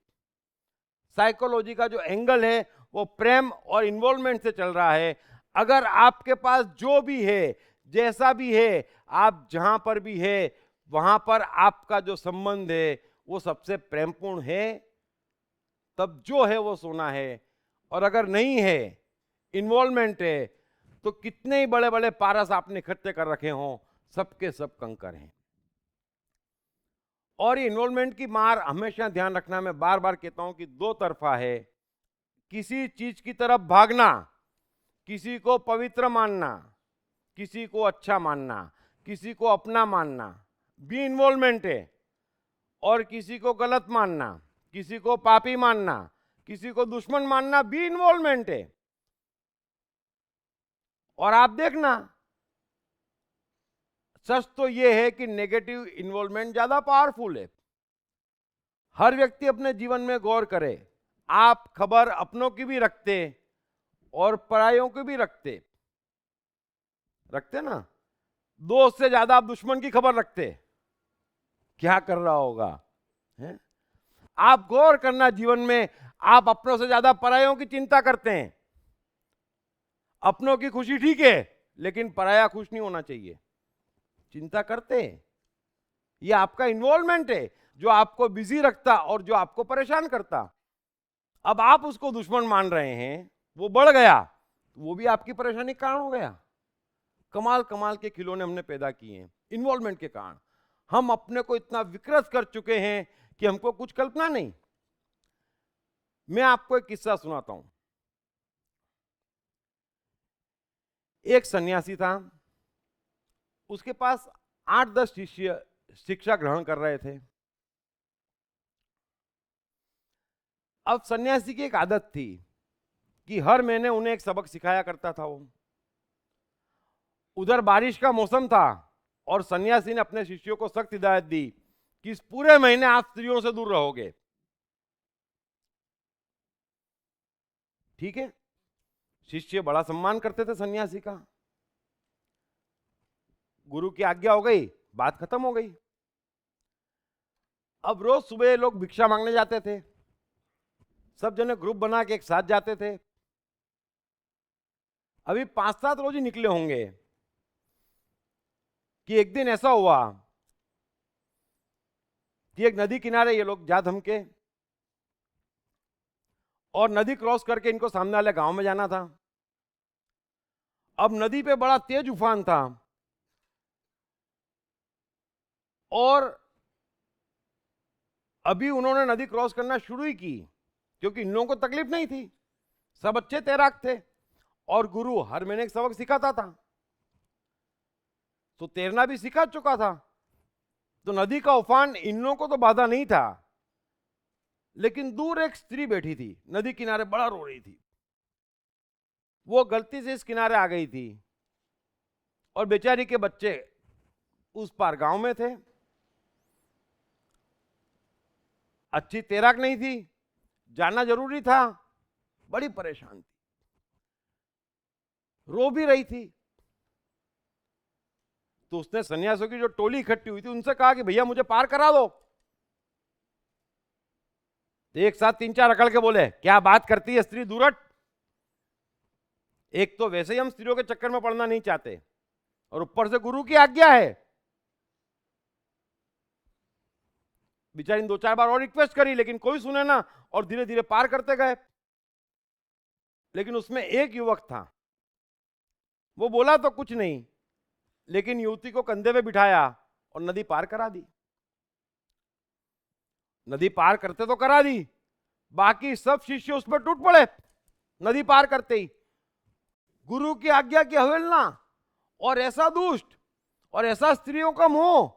साइकोलॉजी का जो एंगल है वो प्रेम और इन्वॉल्वमेंट से चल रहा है। अगर आपके पास जो भी है, जैसा भी है, आप जहां पर भी है, वहां पर आपका जो संबंध है वो सबसे प्रेमपूर्ण है, तब जो है वो सोना है। और अगर नहीं है, इन्वॉल्वमेंट है, तो कितने ही बड़े बड़े पारस आपने इकट्ठे कर रखे हों, सबके सब कंकर हैं। और ये इन्वॉल्वमेंट की मार हमेशा ध्यान रखना, मैं बार बार कहता हूं कि दो तरफा है। किसी चीज की तरफ भागना, किसी को पवित्र मानना, किसी को अच्छा मानना, किसी को अपना मानना भी इन्वॉल्वमेंट है। और किसी को गलत मानना, किसी को पापी मानना, किसी को दुश्मन मानना भी इन्वॉल्वमेंट है। और आप देखना, सच तो यह है कि नेगेटिव इन्वॉल्वमेंट ज्यादा पावरफुल है। हर व्यक्ति अपने जीवन में गौर करे, आप खबर अपनों की भी रखते और परायों की भी रखते ना। दोस्त से ज्यादा आप दुश्मन की खबर रखते, क्या कर रहा होगा है? आप गौर करना, जीवन में आप अपनों से ज्यादा परायों की चिंता करते हैं। अपनों की खुशी ठीक है, लेकिन पराया खुश नहीं होना चाहिए, चिंता करते हैं। यह आपका इन्वॉल्वमेंट है जो आपको बिजी रखता और जो आपको परेशान करता। अब आप उसको दुश्मन मान रहे हैं, वो बढ़ गया, वो भी आपकी परेशानी का कारण हो गया। कमाल कमाल के खिलौने हमने पैदा किए हैं इन्वॉल्वमेंट के कारण। हम अपने को इतना विकृत कर चुके हैं कि हमको कुछ कल्पना नहीं। मैं आपको एक किस्सा सुनाता हूं। एक सन्यासी था, उसके पास 8-10 शिष्य शिक्षा ग्रहण कर रहे थे। अब सन्यासी की एक आदत थी कि हर महीने उन्हें एक सबक सिखाया करता था वो। उधर बारिश का मौसम था और सन्यासी ने अपने शिष्यों को सख्त हिदायत दी कि इस पूरे महीने आप स्त्रियों से दूर रहोगे। ठीक है, शिष्य बड़ा सम्मान करते थे सन्यासी का। गुरु की आज्ञा हो गई, बात खत्म हो गई। अब रोज सुबह लोग भिक्षा मांगने जाते थे, सब जने ग्रुप बना के एक साथ जाते थे। अभी 5-7 रोज ही निकले होंगे कि एक दिन ऐसा हुआ कि एक नदी किनारे ये लोग जा धमके और नदी क्रॉस करके इनको सामने वाले गांव में जाना था। अब नदी पे बड़ा तेज उफान था और अभी उन्होंने नदी क्रॉस करना शुरू ही की, क्योंकि इन लोगों को तकलीफ नहीं थी, सब अच्छे तैराक थे और गुरु हर महीने एक सबक सिखाता था, तो तैरना भी सिखा चुका था। तो नदी का उफान इन लोगों को तो बाधा नहीं था, लेकिन दूर एक स्त्री बैठी थी नदी किनारे, बड़ा रो रही थी। वो गलती से इस किनारे आ गई थी और बेचारी के बच्चे उस पार गांव में थे। अच्छी तैराक नहीं थी, जाना जरूरी था, बड़ी परेशान थी, रो भी रही थी। तो उसने सन्यासियों की जो टोली इकट्ठी हुई थी उनसे कहा कि भैया मुझे पार करा दो। एक साथ 3-4 अकड़ के बोले, क्या बात करती है स्त्री, दूर हट। एक तो वैसे ही हम स्त्रियों के चक्कर में पड़ना नहीं चाहते और ऊपर से गुरु की आज्ञा है। बेचारी ने 2-4 बार और रिक्वेस्ट करी, लेकिन कोई सुने ना, और धीरे धीरे पार करते गए। लेकिन उसमें एक युवक था, वो बोला तो कुछ नहीं, लेकिन युवती को कंधे पे बिठाया और नदी पार करा दी। नदी पार करते तो करा दी, बाकी सब शिष्य उस पर टूट पड़े नदी पार करते ही। गुरु की आज्ञा की अवहेलना और ऐसा दुष्ट और ऐसा स्त्रियों का मोह।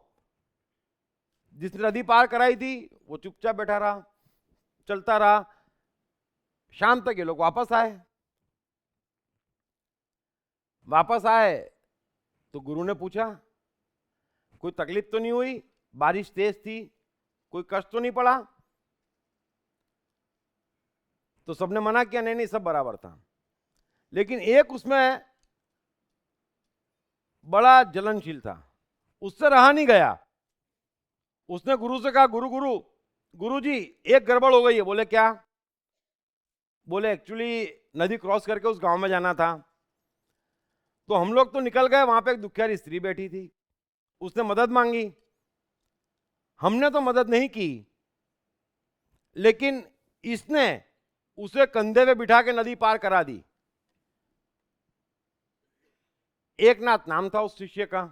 जिसने नदी पार कराई थी वो चुपचाप बैठा रहा, चलता रहा। शाम तक ये लोग वापस आए। वापस आए तो गुरु ने पूछा, कोई तकलीफ तो नहीं हुई, बारिश तेज थी, कोई कष्ट तो नहीं पड़ा? तो सबने मना किया, नहीं नहीं सब बराबर था। लेकिन एक उसमें बड़ा जलनशील था, उससे रहा नहीं गया। उसने गुरु से कहा, गुरु जी एक गड़बड़ हो गई है। बोले क्या? बोले एक्चुअली नदी क्रॉस करके उस गांव में जाना था, तो हम लोग तो निकल गए, वहां पे एक दुखियारी स्त्री बैठी थी, उसने मदद मांगी, हमने तो मदद नहीं की, लेकिन इसने उसे कंधे पे बिठा के नदी पार करा दी। एकनाथ नाम था उस शिष्य का।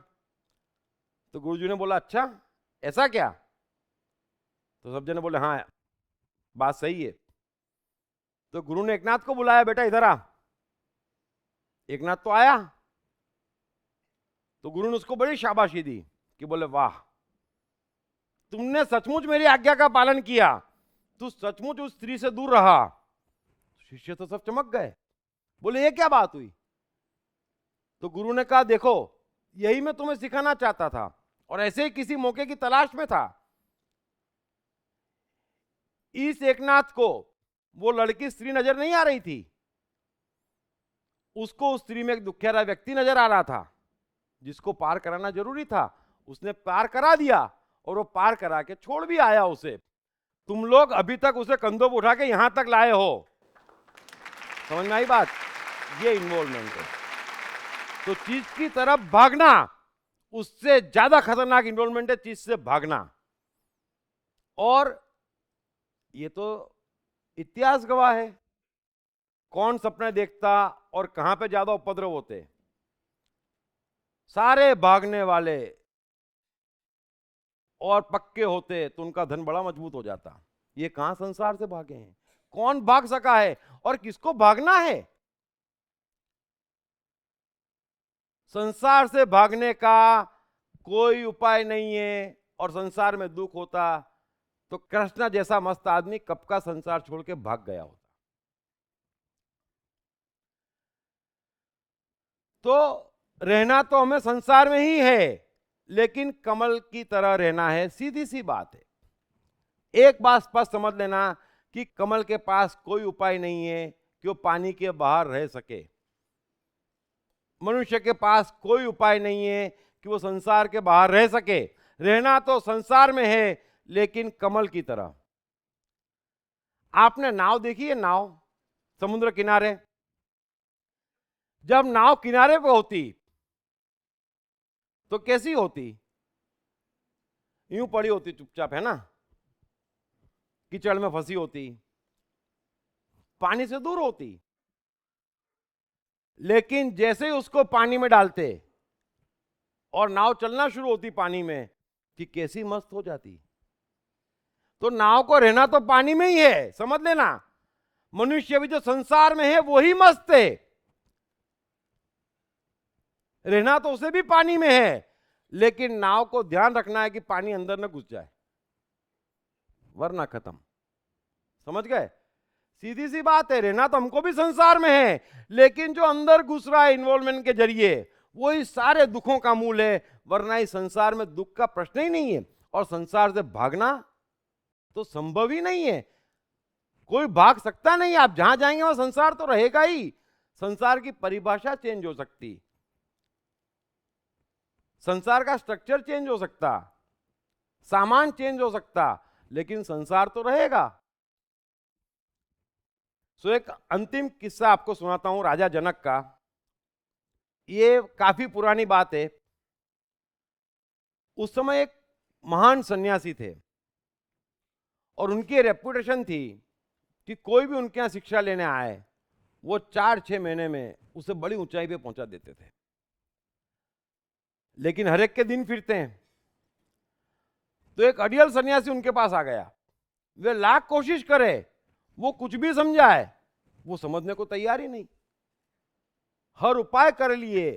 तो गुरुजी ने बोला, अच्छा ऐसा क्या? तो सब जने बोले हाँ बात सही है। तो गुरु ने एकनाथ को बुलाया, बेटा इधर आ। एकनाथ तो आया, तो गुरु ने उसको बड़ी शाबाशी दी कि बोले वाह, तुमने सचमुच मेरी आज्ञा का पालन किया, तू सचमुच उस स्त्री से दूर रहा। शिष्य तो सब चमक गए, बोले ये क्या बात हुई? तो गुरु ने कहा, देखो यही मैं तुम्हें सिखाना चाहता था और ऐसे ही किसी मौके की तलाश में था। इस एकनाथ को वो लड़की स्त्री नजर नहीं आ रही थी, उसको उस स्त्री में एक दुखियारा व्यक्ति नजर आ रहा था जिसको पार कराना जरूरी था। उसने पार करा दिया और वो पार करा के छोड़ भी आया उसे। तुम लोग अभी तक उसे कंधों पर उठा के यहां तक लाए हो। समझ में आई बात? ये इन्वॉल्वमेंट है। तो चीज की तरफ भागना उससे ज्यादा खतरनाक इन्वॉल्वमेंट है चीज से भागना। और ये तो इतिहास गवाह है, कौन सपने देखता और कहां पे ज्यादा उपद्रव होते। सारे भागने वाले और पक्के होते तो उनका धन बड़ा मजबूत हो जाता। ये कहां संसार से भागे हैं? कौन भाग सका है और किसको भागना है? संसार से भागने का कोई उपाय नहीं है। और संसार में दुख होता तो कृष्ण जैसा मस्त आदमी कब का संसार छोड़ के भाग गया होता। तो रहना तो हमें संसार में ही है, लेकिन कमल की तरह रहना है। सीधी सी बात है। एक बात स्पष्ट समझ लेना कि कमल के पास कोई उपाय नहीं है कि वो पानी के बाहर रह सके। मनुष्य के पास कोई उपाय नहीं है कि वो संसार के बाहर रह सके। रहना तो संसार में है, लेकिन कमल की तरह। आपने नाव देखी है? नाव समुद्र किनारे, जब नाव किनारे पे होती तो कैसी होती? यूं पड़ी होती चुपचाप, है ना? कीचड़ में फंसी होती, पानी से दूर होती। लेकिन जैसे ही उसको पानी में डालते और नाव चलना शुरू होती पानी में, कि कैसी मस्त हो जाती। तो नाव को रहना तो पानी में ही है, समझ लेना। मनुष्य भी जो संसार में है वही मस्त है। रहना तो उसे भी पानी में है, लेकिन नाव को ध्यान रखना है कि पानी अंदर न घुस जाए, वरना खत्म। समझ गए? सीधी सी बात है। रहना तो हमको भी संसार में है, लेकिन जो अंदर घुस रहा है इन्वॉल्वमेंट के जरिए, वही सारे दुखों का मूल है। वरना इस संसार में दुख का प्रश्न ही नहीं है। और संसार से भागना तो संभव ही नहीं है। कोई भाग सकता नहीं। आप जहां जाएंगे वहां संसार तो रहेगा ही। संसार की परिभाषा चेंज हो सकती, संसार का स्ट्रक्चर चेंज हो सकता, सामान चेंज हो सकता, लेकिन संसार तो रहेगा। सो एक अंतिम किस्सा आपको सुनाता हूं राजा जनक का। ये काफी पुरानी बात है। उस समय एक महान सन्यासी थे और उनकी रेपुटेशन थी कि कोई भी उनके यहां शिक्षा लेने आए, वो 4-6 महीने में उसे बड़ी ऊंचाई पे पहुंचा देते थे। लेकिन हर एक के दिन फिरते हैं। तो एक अड़ियल सन्यासी उनके पास आ गया। वे लाख कोशिश करे, वो कुछ भी समझाए, वो समझने को तैयार ही नहीं। हर उपाय कर लिए,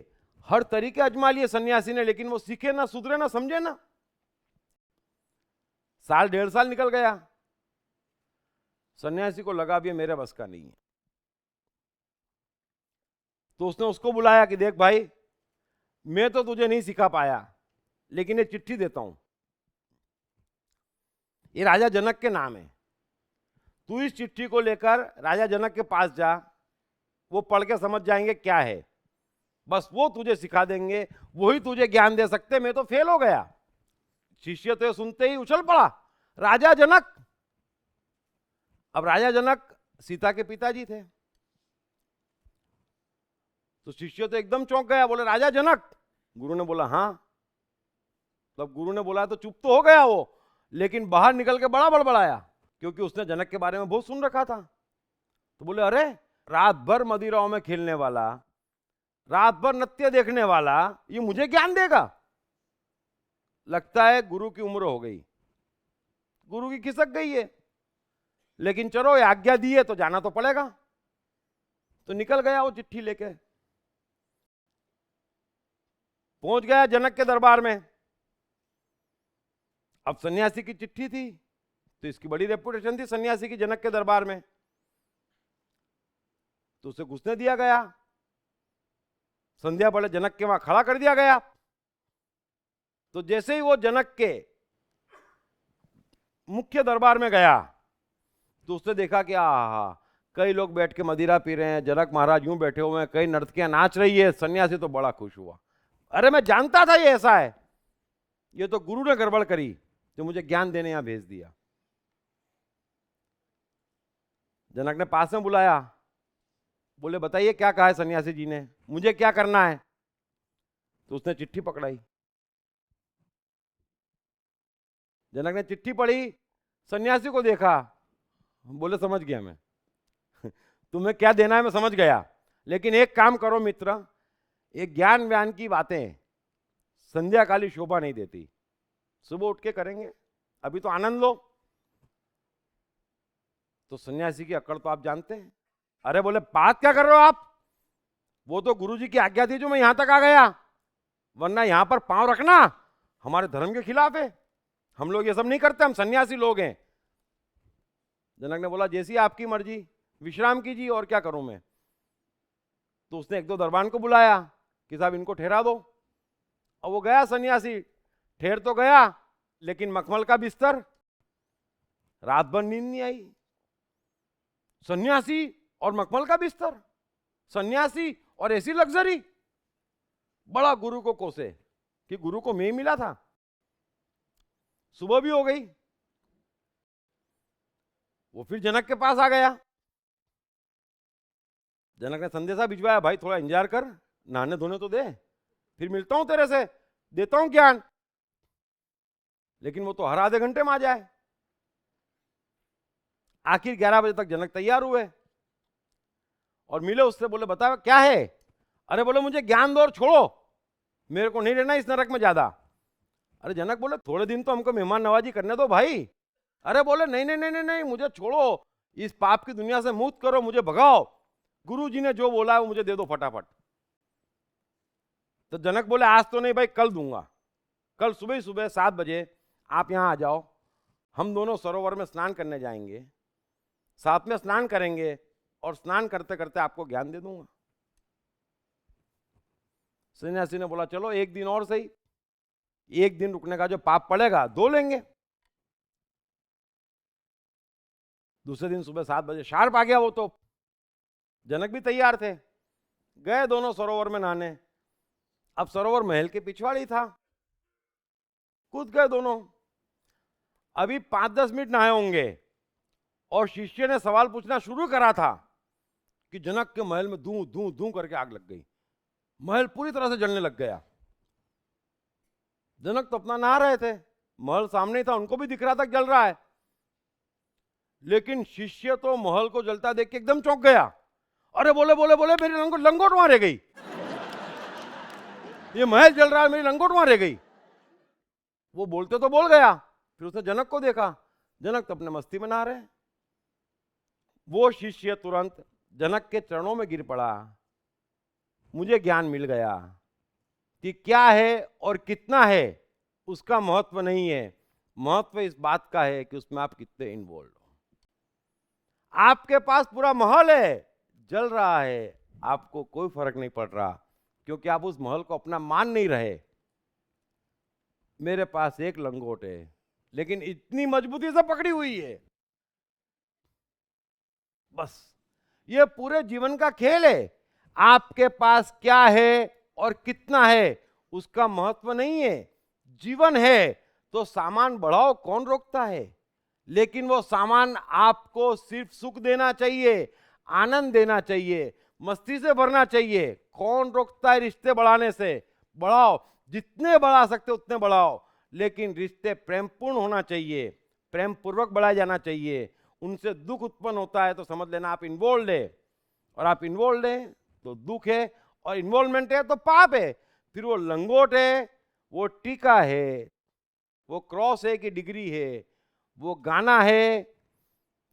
हर तरीके आजमा लिए सन्यासी ने, लेकिन वो सीखे ना, सुधरे ना, समझे ना। साल 1.5 साल निकल गया। सन्यासी को लगा भी मेरे बस का नहीं है। तो उसने उसको बुलाया कि देख भाई, मैं तो तुझे नहीं सिखा पाया, लेकिन एक चिट्ठी देता हूं, ये राजा जनक के नाम है। तू इस चिट्ठी को लेकर राजा जनक के पास जा वो पढ़ के समझ जाएंगे क्या है, बस वो तुझे सिखा देंगे, वही तुझे ज्ञान दे सकते। मैं तो फेल हो गया। शिष्य तो ये सुनते ही उछल पड़ा, राजा जनक। अब राजा जनक सीता के पिताजी थे, तो शिष्य तो एकदम चौंक गया, बोले राजा जनक। गुरु ने बोला हाँ। तब गुरु ने बोला तो चुप तो हो गया वो, लेकिन बाहर निकल के बड़ा बड़बड़ाया, क्योंकि उसने जनक के बारे में बहुत सुन रखा था। तो बोले अरे, रात भर मदिराओं में खेलने वाला, रात भर नृत्य देखने वाला, ये मुझे ज्ञान देगा? लगता है गुरु की उम्र हो गई, गुरु की खिसक गई है। लेकिन चलो ये आज्ञा दी है तो जाना तो पड़ेगा। तो निकल गया वो चिट्ठी लेके, पहुंच गया जनक के दरबार में। अब सन्यासी की चिट्ठी थी, तो इसकी बड़ी रेपुटेशन थी सन्यासी की जनक के दरबार में, तो उसे घुसने दिया गया। संध्या पहले जनक के वहां खड़ा कर दिया गया। तो जैसे ही वो जनक के मुख्य दरबार में गया, तो उसने देखा कि आहा, कई लोग बैठ के मदिरा पी रहे हैं, जनक महाराज यूं बैठे हुए हैं, कई नर्तकियां नाच रही है। सन्यासी तो बड़ा खुश हुआ, अरे मैं जानता था ये ऐसा है, ये तो गुरु ने गड़बड़ करी जो मुझे ज्ञान देने यहां भेज दिया। जनक ने पास में बुलाया, बोले बताइए क्या कहा है सन्यासी जी ने, मुझे क्या करना है? तो उसने चिट्ठी पकड़ाई, जनक ने चिट्ठी पढ़ी, सन्यासी को देखा, बोले समझ गया मैं तुम्हें क्या देना है मैं समझ गया, लेकिन एक काम करो मित्र, ये ज्ञान व्यान की बातें संध्या काली शोभा नहीं देती, सुबह उठ के करेंगे, अभी तो आनंद लो। तो सन्यासी की अकड़ तो आप जानते हैं। अरे बोले बात क्या कर रहे हो आप, वो तो गुरुजी की आज्ञा थी जो मैं यहां तक आ गया, वरना यहां पर पांव रखना हमारे धर्म के खिलाफ है, हम लोग ये सब नहीं करते, हम सन्यासी लोग हैं। जनक ने बोला जैसी आपकी मर्जी, विश्राम कीजिए, और क्या करूं मैं। तो उसने एक दो दरबान को बुलाया कि साहब इनको ठहरा दो। अब वो गया सन्यासी, ठहर तो गया, लेकिन मखमल का बिस्तर, रात भर नींद नहीं आई। सन्यासी और मखमल का बिस्तर, सन्यासी और ऐसी लग्जरी, बड़ा गुरु को कोसे कि गुरु को मैं ही मिला था। सुबह भी हो गई, वो फिर जनक के पास आ गया। जनक ने संदेशा भिजवाया, भाई थोड़ा इंतजार कर, नहाने धोने तो दे, फिर मिलता हूं तेरे से, देता हूं ज्ञान। लेकिन वो तो हर आधे घंटे में आ जाए। आखिर 11 बजे तक जनक तैयार हुए और मिले उससे, बोले बता क्या है। अरे बोले मुझे ज्ञान दो और छोड़ो, मेरे को नहीं रहना इस नरक में ज्यादा। अरे जनक बोले थोड़े दिन तो हमको मेहमान नवाजी करने दो भाई। अरे बोले नहीं नहीं नहीं नहीं नहीं, मुझे छोड़ो, इस पाप की दुनिया से मुक्त करो, मुझे भगाओ, गुरु जी ने जो बोला है वो मुझे दे दो फटाफट। तो जनक बोले आज तो नहीं भाई, कल दूंगा, कल सुबह सुबह 7 बजे आप यहां आ जाओ, हम दोनों सरोवर में स्नान करने जाएंगे, साथ में स्नान करेंगे और स्नान करते करते आपको ज्ञान दे दूंगा। सन्यासी ने बोला चलो एक दिन और सही, एक दिन रुकने का जो पाप पड़ेगा धो लेंगे। दूसरे दिन सुबह 7 बजे शार्प आ गया वो तो। जनक भी तैयार थे, गए दोनों सरोवर में नहाने। अब सरोवर महल के पिछवाड़ी था, कूद गए दोनों। अभी 5-10 मिनट नहाए होंगे और शिष्य ने सवाल पूछना शुरू करा था कि जनक के महल में धू धू धू करके आग लग गई, महल पूरी तरह से जलने लग गया। जनक तो अपना नहा रहे थे, महल सामने ही था, उनको भी दिख रहा था जल रहा है, लेकिन शिष्य तो महल को जलता देख के एकदम चौंक गया। अरे बोले बोले बोले मेरी लंगोट वहां रह गई, ये महल जल रहा है, मेरी लंगोट वहां रह गई। वो बोलते तो बोल गया, फिर उसने जनक को देखा, जनक तो अपने मस्ती में नहा रहे। वो शिष्य तुरंत जनक के चरणों में गिर पड़ा, मुझे ज्ञान मिल गया कि क्या है और कितना है उसका महत्व नहीं है, महत्व इस बात का है कि उसमें आप कितने इन्वॉल्व हो। आपके पास पूरा महल है, जल रहा है, आपको कोई फर्क नहीं पड़ रहा, क्योंकि आप उस महल को अपना मान नहीं रहे। मेरे पास एक लंगोट है, लेकिन इतनी मजबूती से पकड़ी हुई है, बस ये पूरे जीवन का खेल है। आपके पास क्या है और कितना है उसका महत्व नहीं है। जीवन है तो सामान बढ़ाओ, कौन रोकता है? लेकिन वो सामान आपको सिर्फ सुख देना चाहिए, आनंद देना चाहिए, मस्ती से भरना चाहिए। कौन रोकता है रिश्ते बढ़ाने से? बढ़ाओ, जितने बढ़ा सकते उतने बढ़ाओ, लेकिन रिश्ते प्रेमपूर्ण होना चाहिए, प्रेम पूर्वक बढ़ाया जाना चाहिए। उनसे दुख उत्पन्न होता है तो समझ लेना आप इन्वॉल्व है, और आप इन्वॉल्व हैं तो दुख है, और इन्वॉल्वमेंट है तो पाप है। फिर वो लंगोट है, वो टीका है, वो क्रॉस है कि डिग्री है, वो गाना है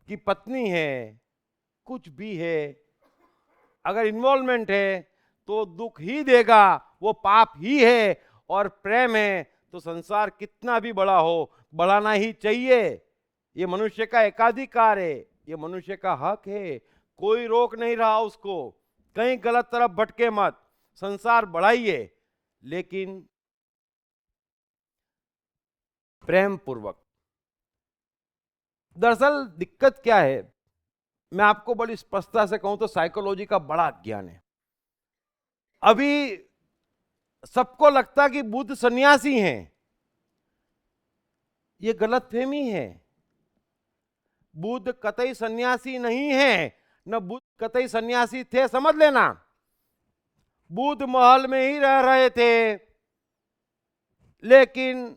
कि पत्नी है, कुछ भी है, अगर इन्वॉल्वमेंट है तो दुख ही देगा, वो पाप ही है। और प्रेम है तो संसार कितना भी बड़ा हो, बढ़ाना ही चाहिए। ये मनुष्य का एकाधिकार है, ये मनुष्य का हक है, कोई रोक नहीं रहा उसको। कहीं गलत तरफ भटके मत, संसार बढ़ाइए, लेकिन प्रेम पूर्वक। दरअसल दिक्कत क्या है, मैं आपको बड़ी स्पष्टता से कहूं तो साइकोलॉजी का बड़ा ज्ञान है। अभी सबको लगता कि बुद्ध सन्यासी हैं, ये गलतफहमी है। बुद्ध कतई सन्यासी नहीं है, न बुद्ध कतई सन्यासी थे, समझ लेना। बुद्ध महल में ही रह रहे थे, लेकिन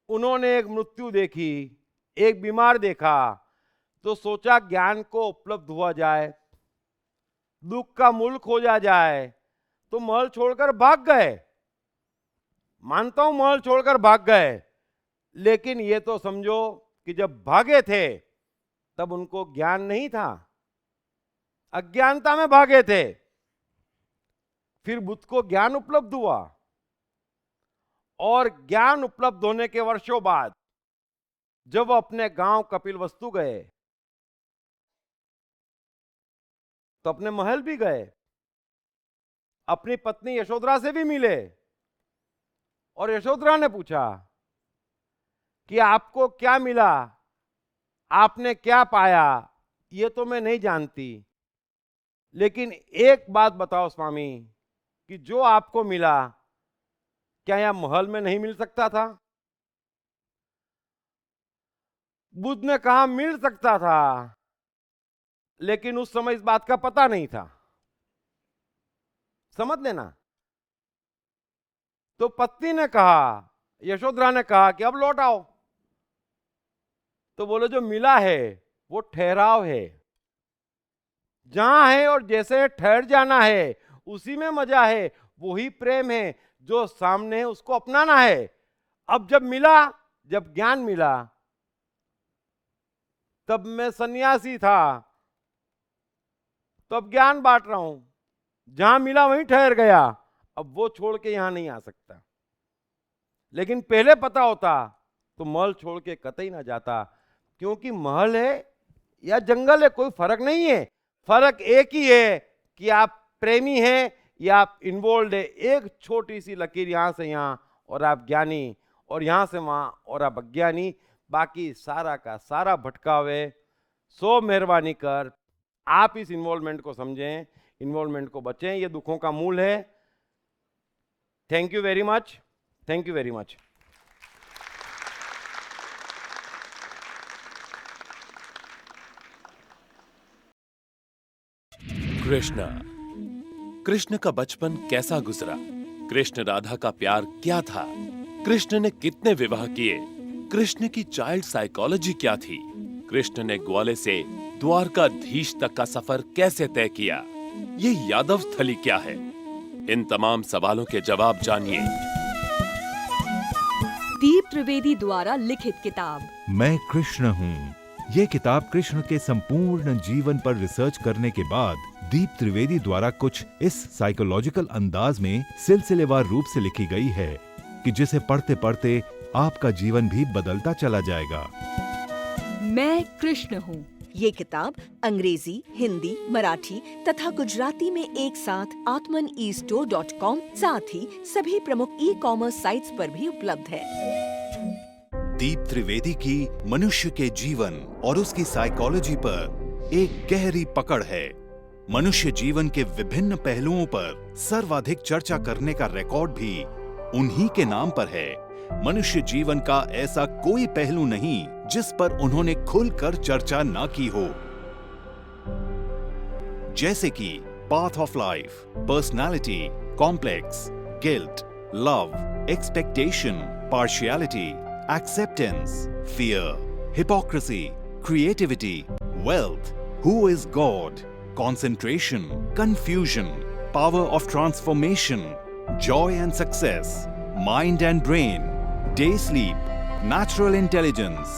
उन्होंने एक मृत्यु देखी, एक बीमार देखा, तो सोचा ज्ञान को उपलब्ध हुआ जाए, दुख का मूल खोजा जाए, तो महल छोड़कर भाग गए। मानता हूं महल छोड़कर भाग गए, लेकिन ये तो समझो कि जब भागे थे तब उनको ज्ञान नहीं था, अज्ञानता में भागे थे। फिर बुद्ध को ज्ञान उपलब्ध हुआ, और ज्ञान उपलब्ध होने के वर्षों बाद जब वो अपने गांव कपिलवस्तु गए तो अपने महल भी गए, अपनी पत्नी यशोधरा से भी मिले, और यशोधरा ने पूछा कि आपको क्या मिला, आपने क्या पाया, ये तो मैं नहीं जानती, लेकिन एक बात बताओ स्वामी कि जो आपको मिला क्या यह महल में नहीं मिल सकता था? बुद्ध ने कहा मिल सकता था, लेकिन उस समय इस बात का पता नहीं था, समझ लेना। तो पत्नी ने कहा, यशोधरा ने कहा कि अब लौट आओ। तो बोले जो मिला है वो ठहराव है, जहां है और जैसे ठहर जाना है, उसी में मजा है, वही प्रेम है। जो सामने है उसको अपनाना है। अब जब मिला, जब ज्ञान मिला, तब मैं सन्यासी था, तो अब ज्ञान बांट रहा हूं, जहां मिला वहीं ठहर गया, अब वो छोड़ के यहां नहीं आ सकता। लेकिन पहले पता होता तो महल छोड़ के कतई ना जाता, क्योंकि महल है या जंगल है कोई फर्क नहीं है। फर्क एक ही है कि आप प्रेमी हैं या आप इन्वॉल्व है। एक छोटी सी लकीर यहां से यहां और आप ज्ञानी, और यहां से वहां और आप अज्ञानी, बाकी सारा का सारा भटकाव है। सो मेहरबानी कर आप इस इन्वॉल्वमेंट को समझें, इन्वॉल्वमेंट को बचें, ये दुखों का मूल है। Thank you very much, thank you very much. Krishna का बचपन कैसा गुजरा? कृष्ण राधा का प्यार क्या था? कृष्ण ने कितने विवाह किए? कृष्ण की चाइल्ड साइकोलॉजी क्या थी? कृष्ण ने ग्वाले से द्वारकाधीश तक का सफर कैसे तय किया? ये यादव स्थली क्या है? इन तमाम सवालों के जवाब जानिए। दीप त्रिवेदी द्वारा लिखित किताब मैं कृष्ण हूँ। ये किताब कृष्ण के संपूर्ण जीवन पर रिसर्च करने के बाद दीप त्रिवेदी द्वारा कुछ इस साइकोलॉजिकल अंदाज में सिलसिलेवार रूप से लिखी गई है कि जिसे पढ़ते पढ़ते आपका जीवन भी बदलता चला जाएगा। मैं कृष्ण हूँ। ये किताब अंग्रेजी, हिंदी, मराठी तथा गुजराती में एक साथ atmanestore.com साथ ही सभी प्रमुख ई-कॉमर्स साइट्स पर भी उपलब्ध है। दीप त्रिवेदी की मनुष्य के जीवन और उसकी साइकोलॉजी पर एक गहरी पकड़ है। मनुष्य जीवन के विभिन्न पहलुओं पर सर्वाधिक चर्चा करने का रिकॉर्ड भी उन्हीं के नाम पर है। मनुष्य जीवन का ऐसा कोई पहलू नहीं जिस पर उन्होंने खुलकर चर्चा ना की हो, जैसे कि path of life, personality, complex, guilt, love, expectation, partiality, acceptance, fear, hypocrisy, creativity, wealth, who is God, concentration, confusion, power of transformation, joy and success, mind and brain, day sleep, natural intelligence,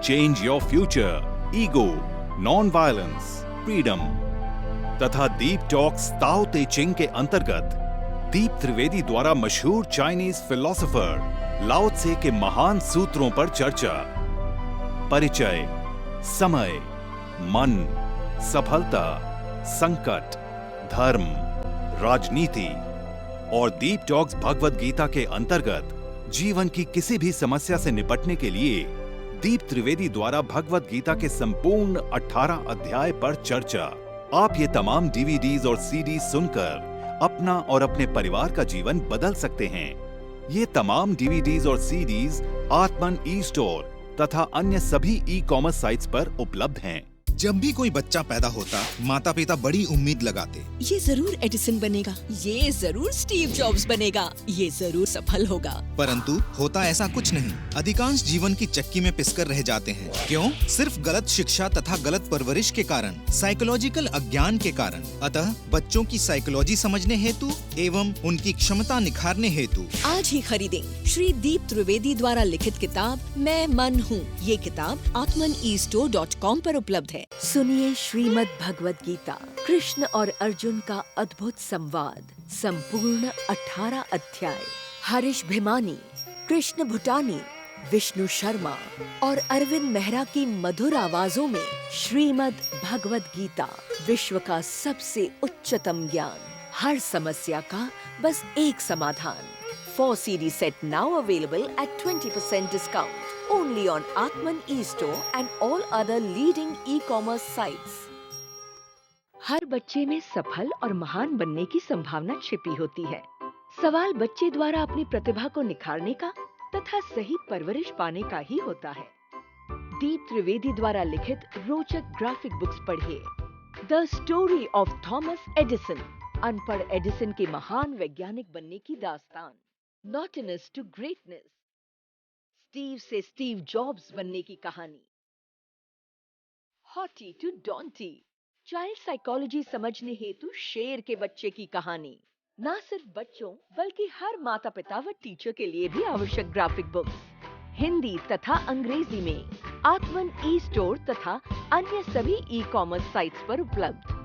change your future, ego, non-violence, freedom। तथा दीप talks ताओ ते चिंग के अंतर्गत दीप त्रिवेदी द्वारा मशहूर Chinese philosopher लाओ त्से के महान सूत्रों पर चर्चा, परिचय, समय, मन, सफलता, संकट, धर्म, राजनीति और दीप टॉक्स भगवद गीता के अंतर्गत जीवन की किसी भी समस्या से निपटने के लिए दीप त्रिवेदी द्वारा भगवद गीता के संपूर्ण 18 अध्याय पर चर्चा। आप ये तमाम डीवीडीज और सीडीज सुनकर अपना और अपने परिवार का जीवन बदल सकते हैं। ये तमाम डीवीडीज और सीडीज आत्मन ई स्टोर तथा अन्य सभी ई कॉमर्स साइट्स पर उपलब्ध हैं। जब भी कोई बच्चा पैदा होता, माता पिता बड़ी उम्मीद लगाते। ये जरूर एडिसन बनेगा, ये जरूर स्टीव जॉब्स बनेगा, ये जरूर सफल होगा। परंतु होता ऐसा कुछ नहीं। अधिकांश जीवन की चक्की में पिसकर रह जाते हैं। क्यों? सिर्फ गलत शिक्षा तथा गलत परवरिश के कारण, साइकोलॉजिकल अज्ञान के कारण। अतः बच्चों की साइकोलॉजी समझने हेतु एवं उनकी क्षमता निखारने हेतु आज ही खरीदें श्री दीप त्रिवेदी द्वारा लिखित किताब मैं मन हूँ। ये किताब atmanestore.com पर उपलब्ध है। सुनिए श्रीमद् भगवद गीता, कृष्ण और अर्जुन का अद्भुत संवाद, संपूर्ण 18 अध्याय। हरीश भिमानी, कृष्ण भूटानी, विष्णु शर्मा और अरविंद मेहरा की मधुर आवाजों में श्रीमद् भगवद गीता, विश्व का सबसे उच्चतम ज्ञान, हर समस्या का बस एक समाधान। 4 CD set now available at 20% discount. Only on Atman e-store and all other leading e-commerce sites. हर बच्चे में सफल और महान बनने की संभावना छिपी होती है। सवाल बच्चे द्वारा अपनी प्रतिभा को निखारने का तथा सही परवरिश पाने का ही होता है। दीप त्रिवेदी द्वारा लिखित रोचक ग्राफिक बुक्स पढ़िए। The story of Thomas Edison, अनपढ़ एडिसन के महान वैज्ञानिक बनने की दास्तान। नॉटिनेस टू ग्रेटनेस, स्टीव से स्टीव जॉब्स बनने की कहानी। हॉटी टू डॉन्टी, चाइल्ड साइकोलॉजी समझने हेतु शेर के बच्चे की कहानी। न सिर्फ बच्चों बल्कि हर माता पिता व टीचर के लिए भी आवश्यक ग्राफिक बुक्स हिंदी तथा अंग्रेजी में आत्मन ई स्टोर तथा अन्य सभी ई कॉमर्स साइट्स पर उपलब्ध।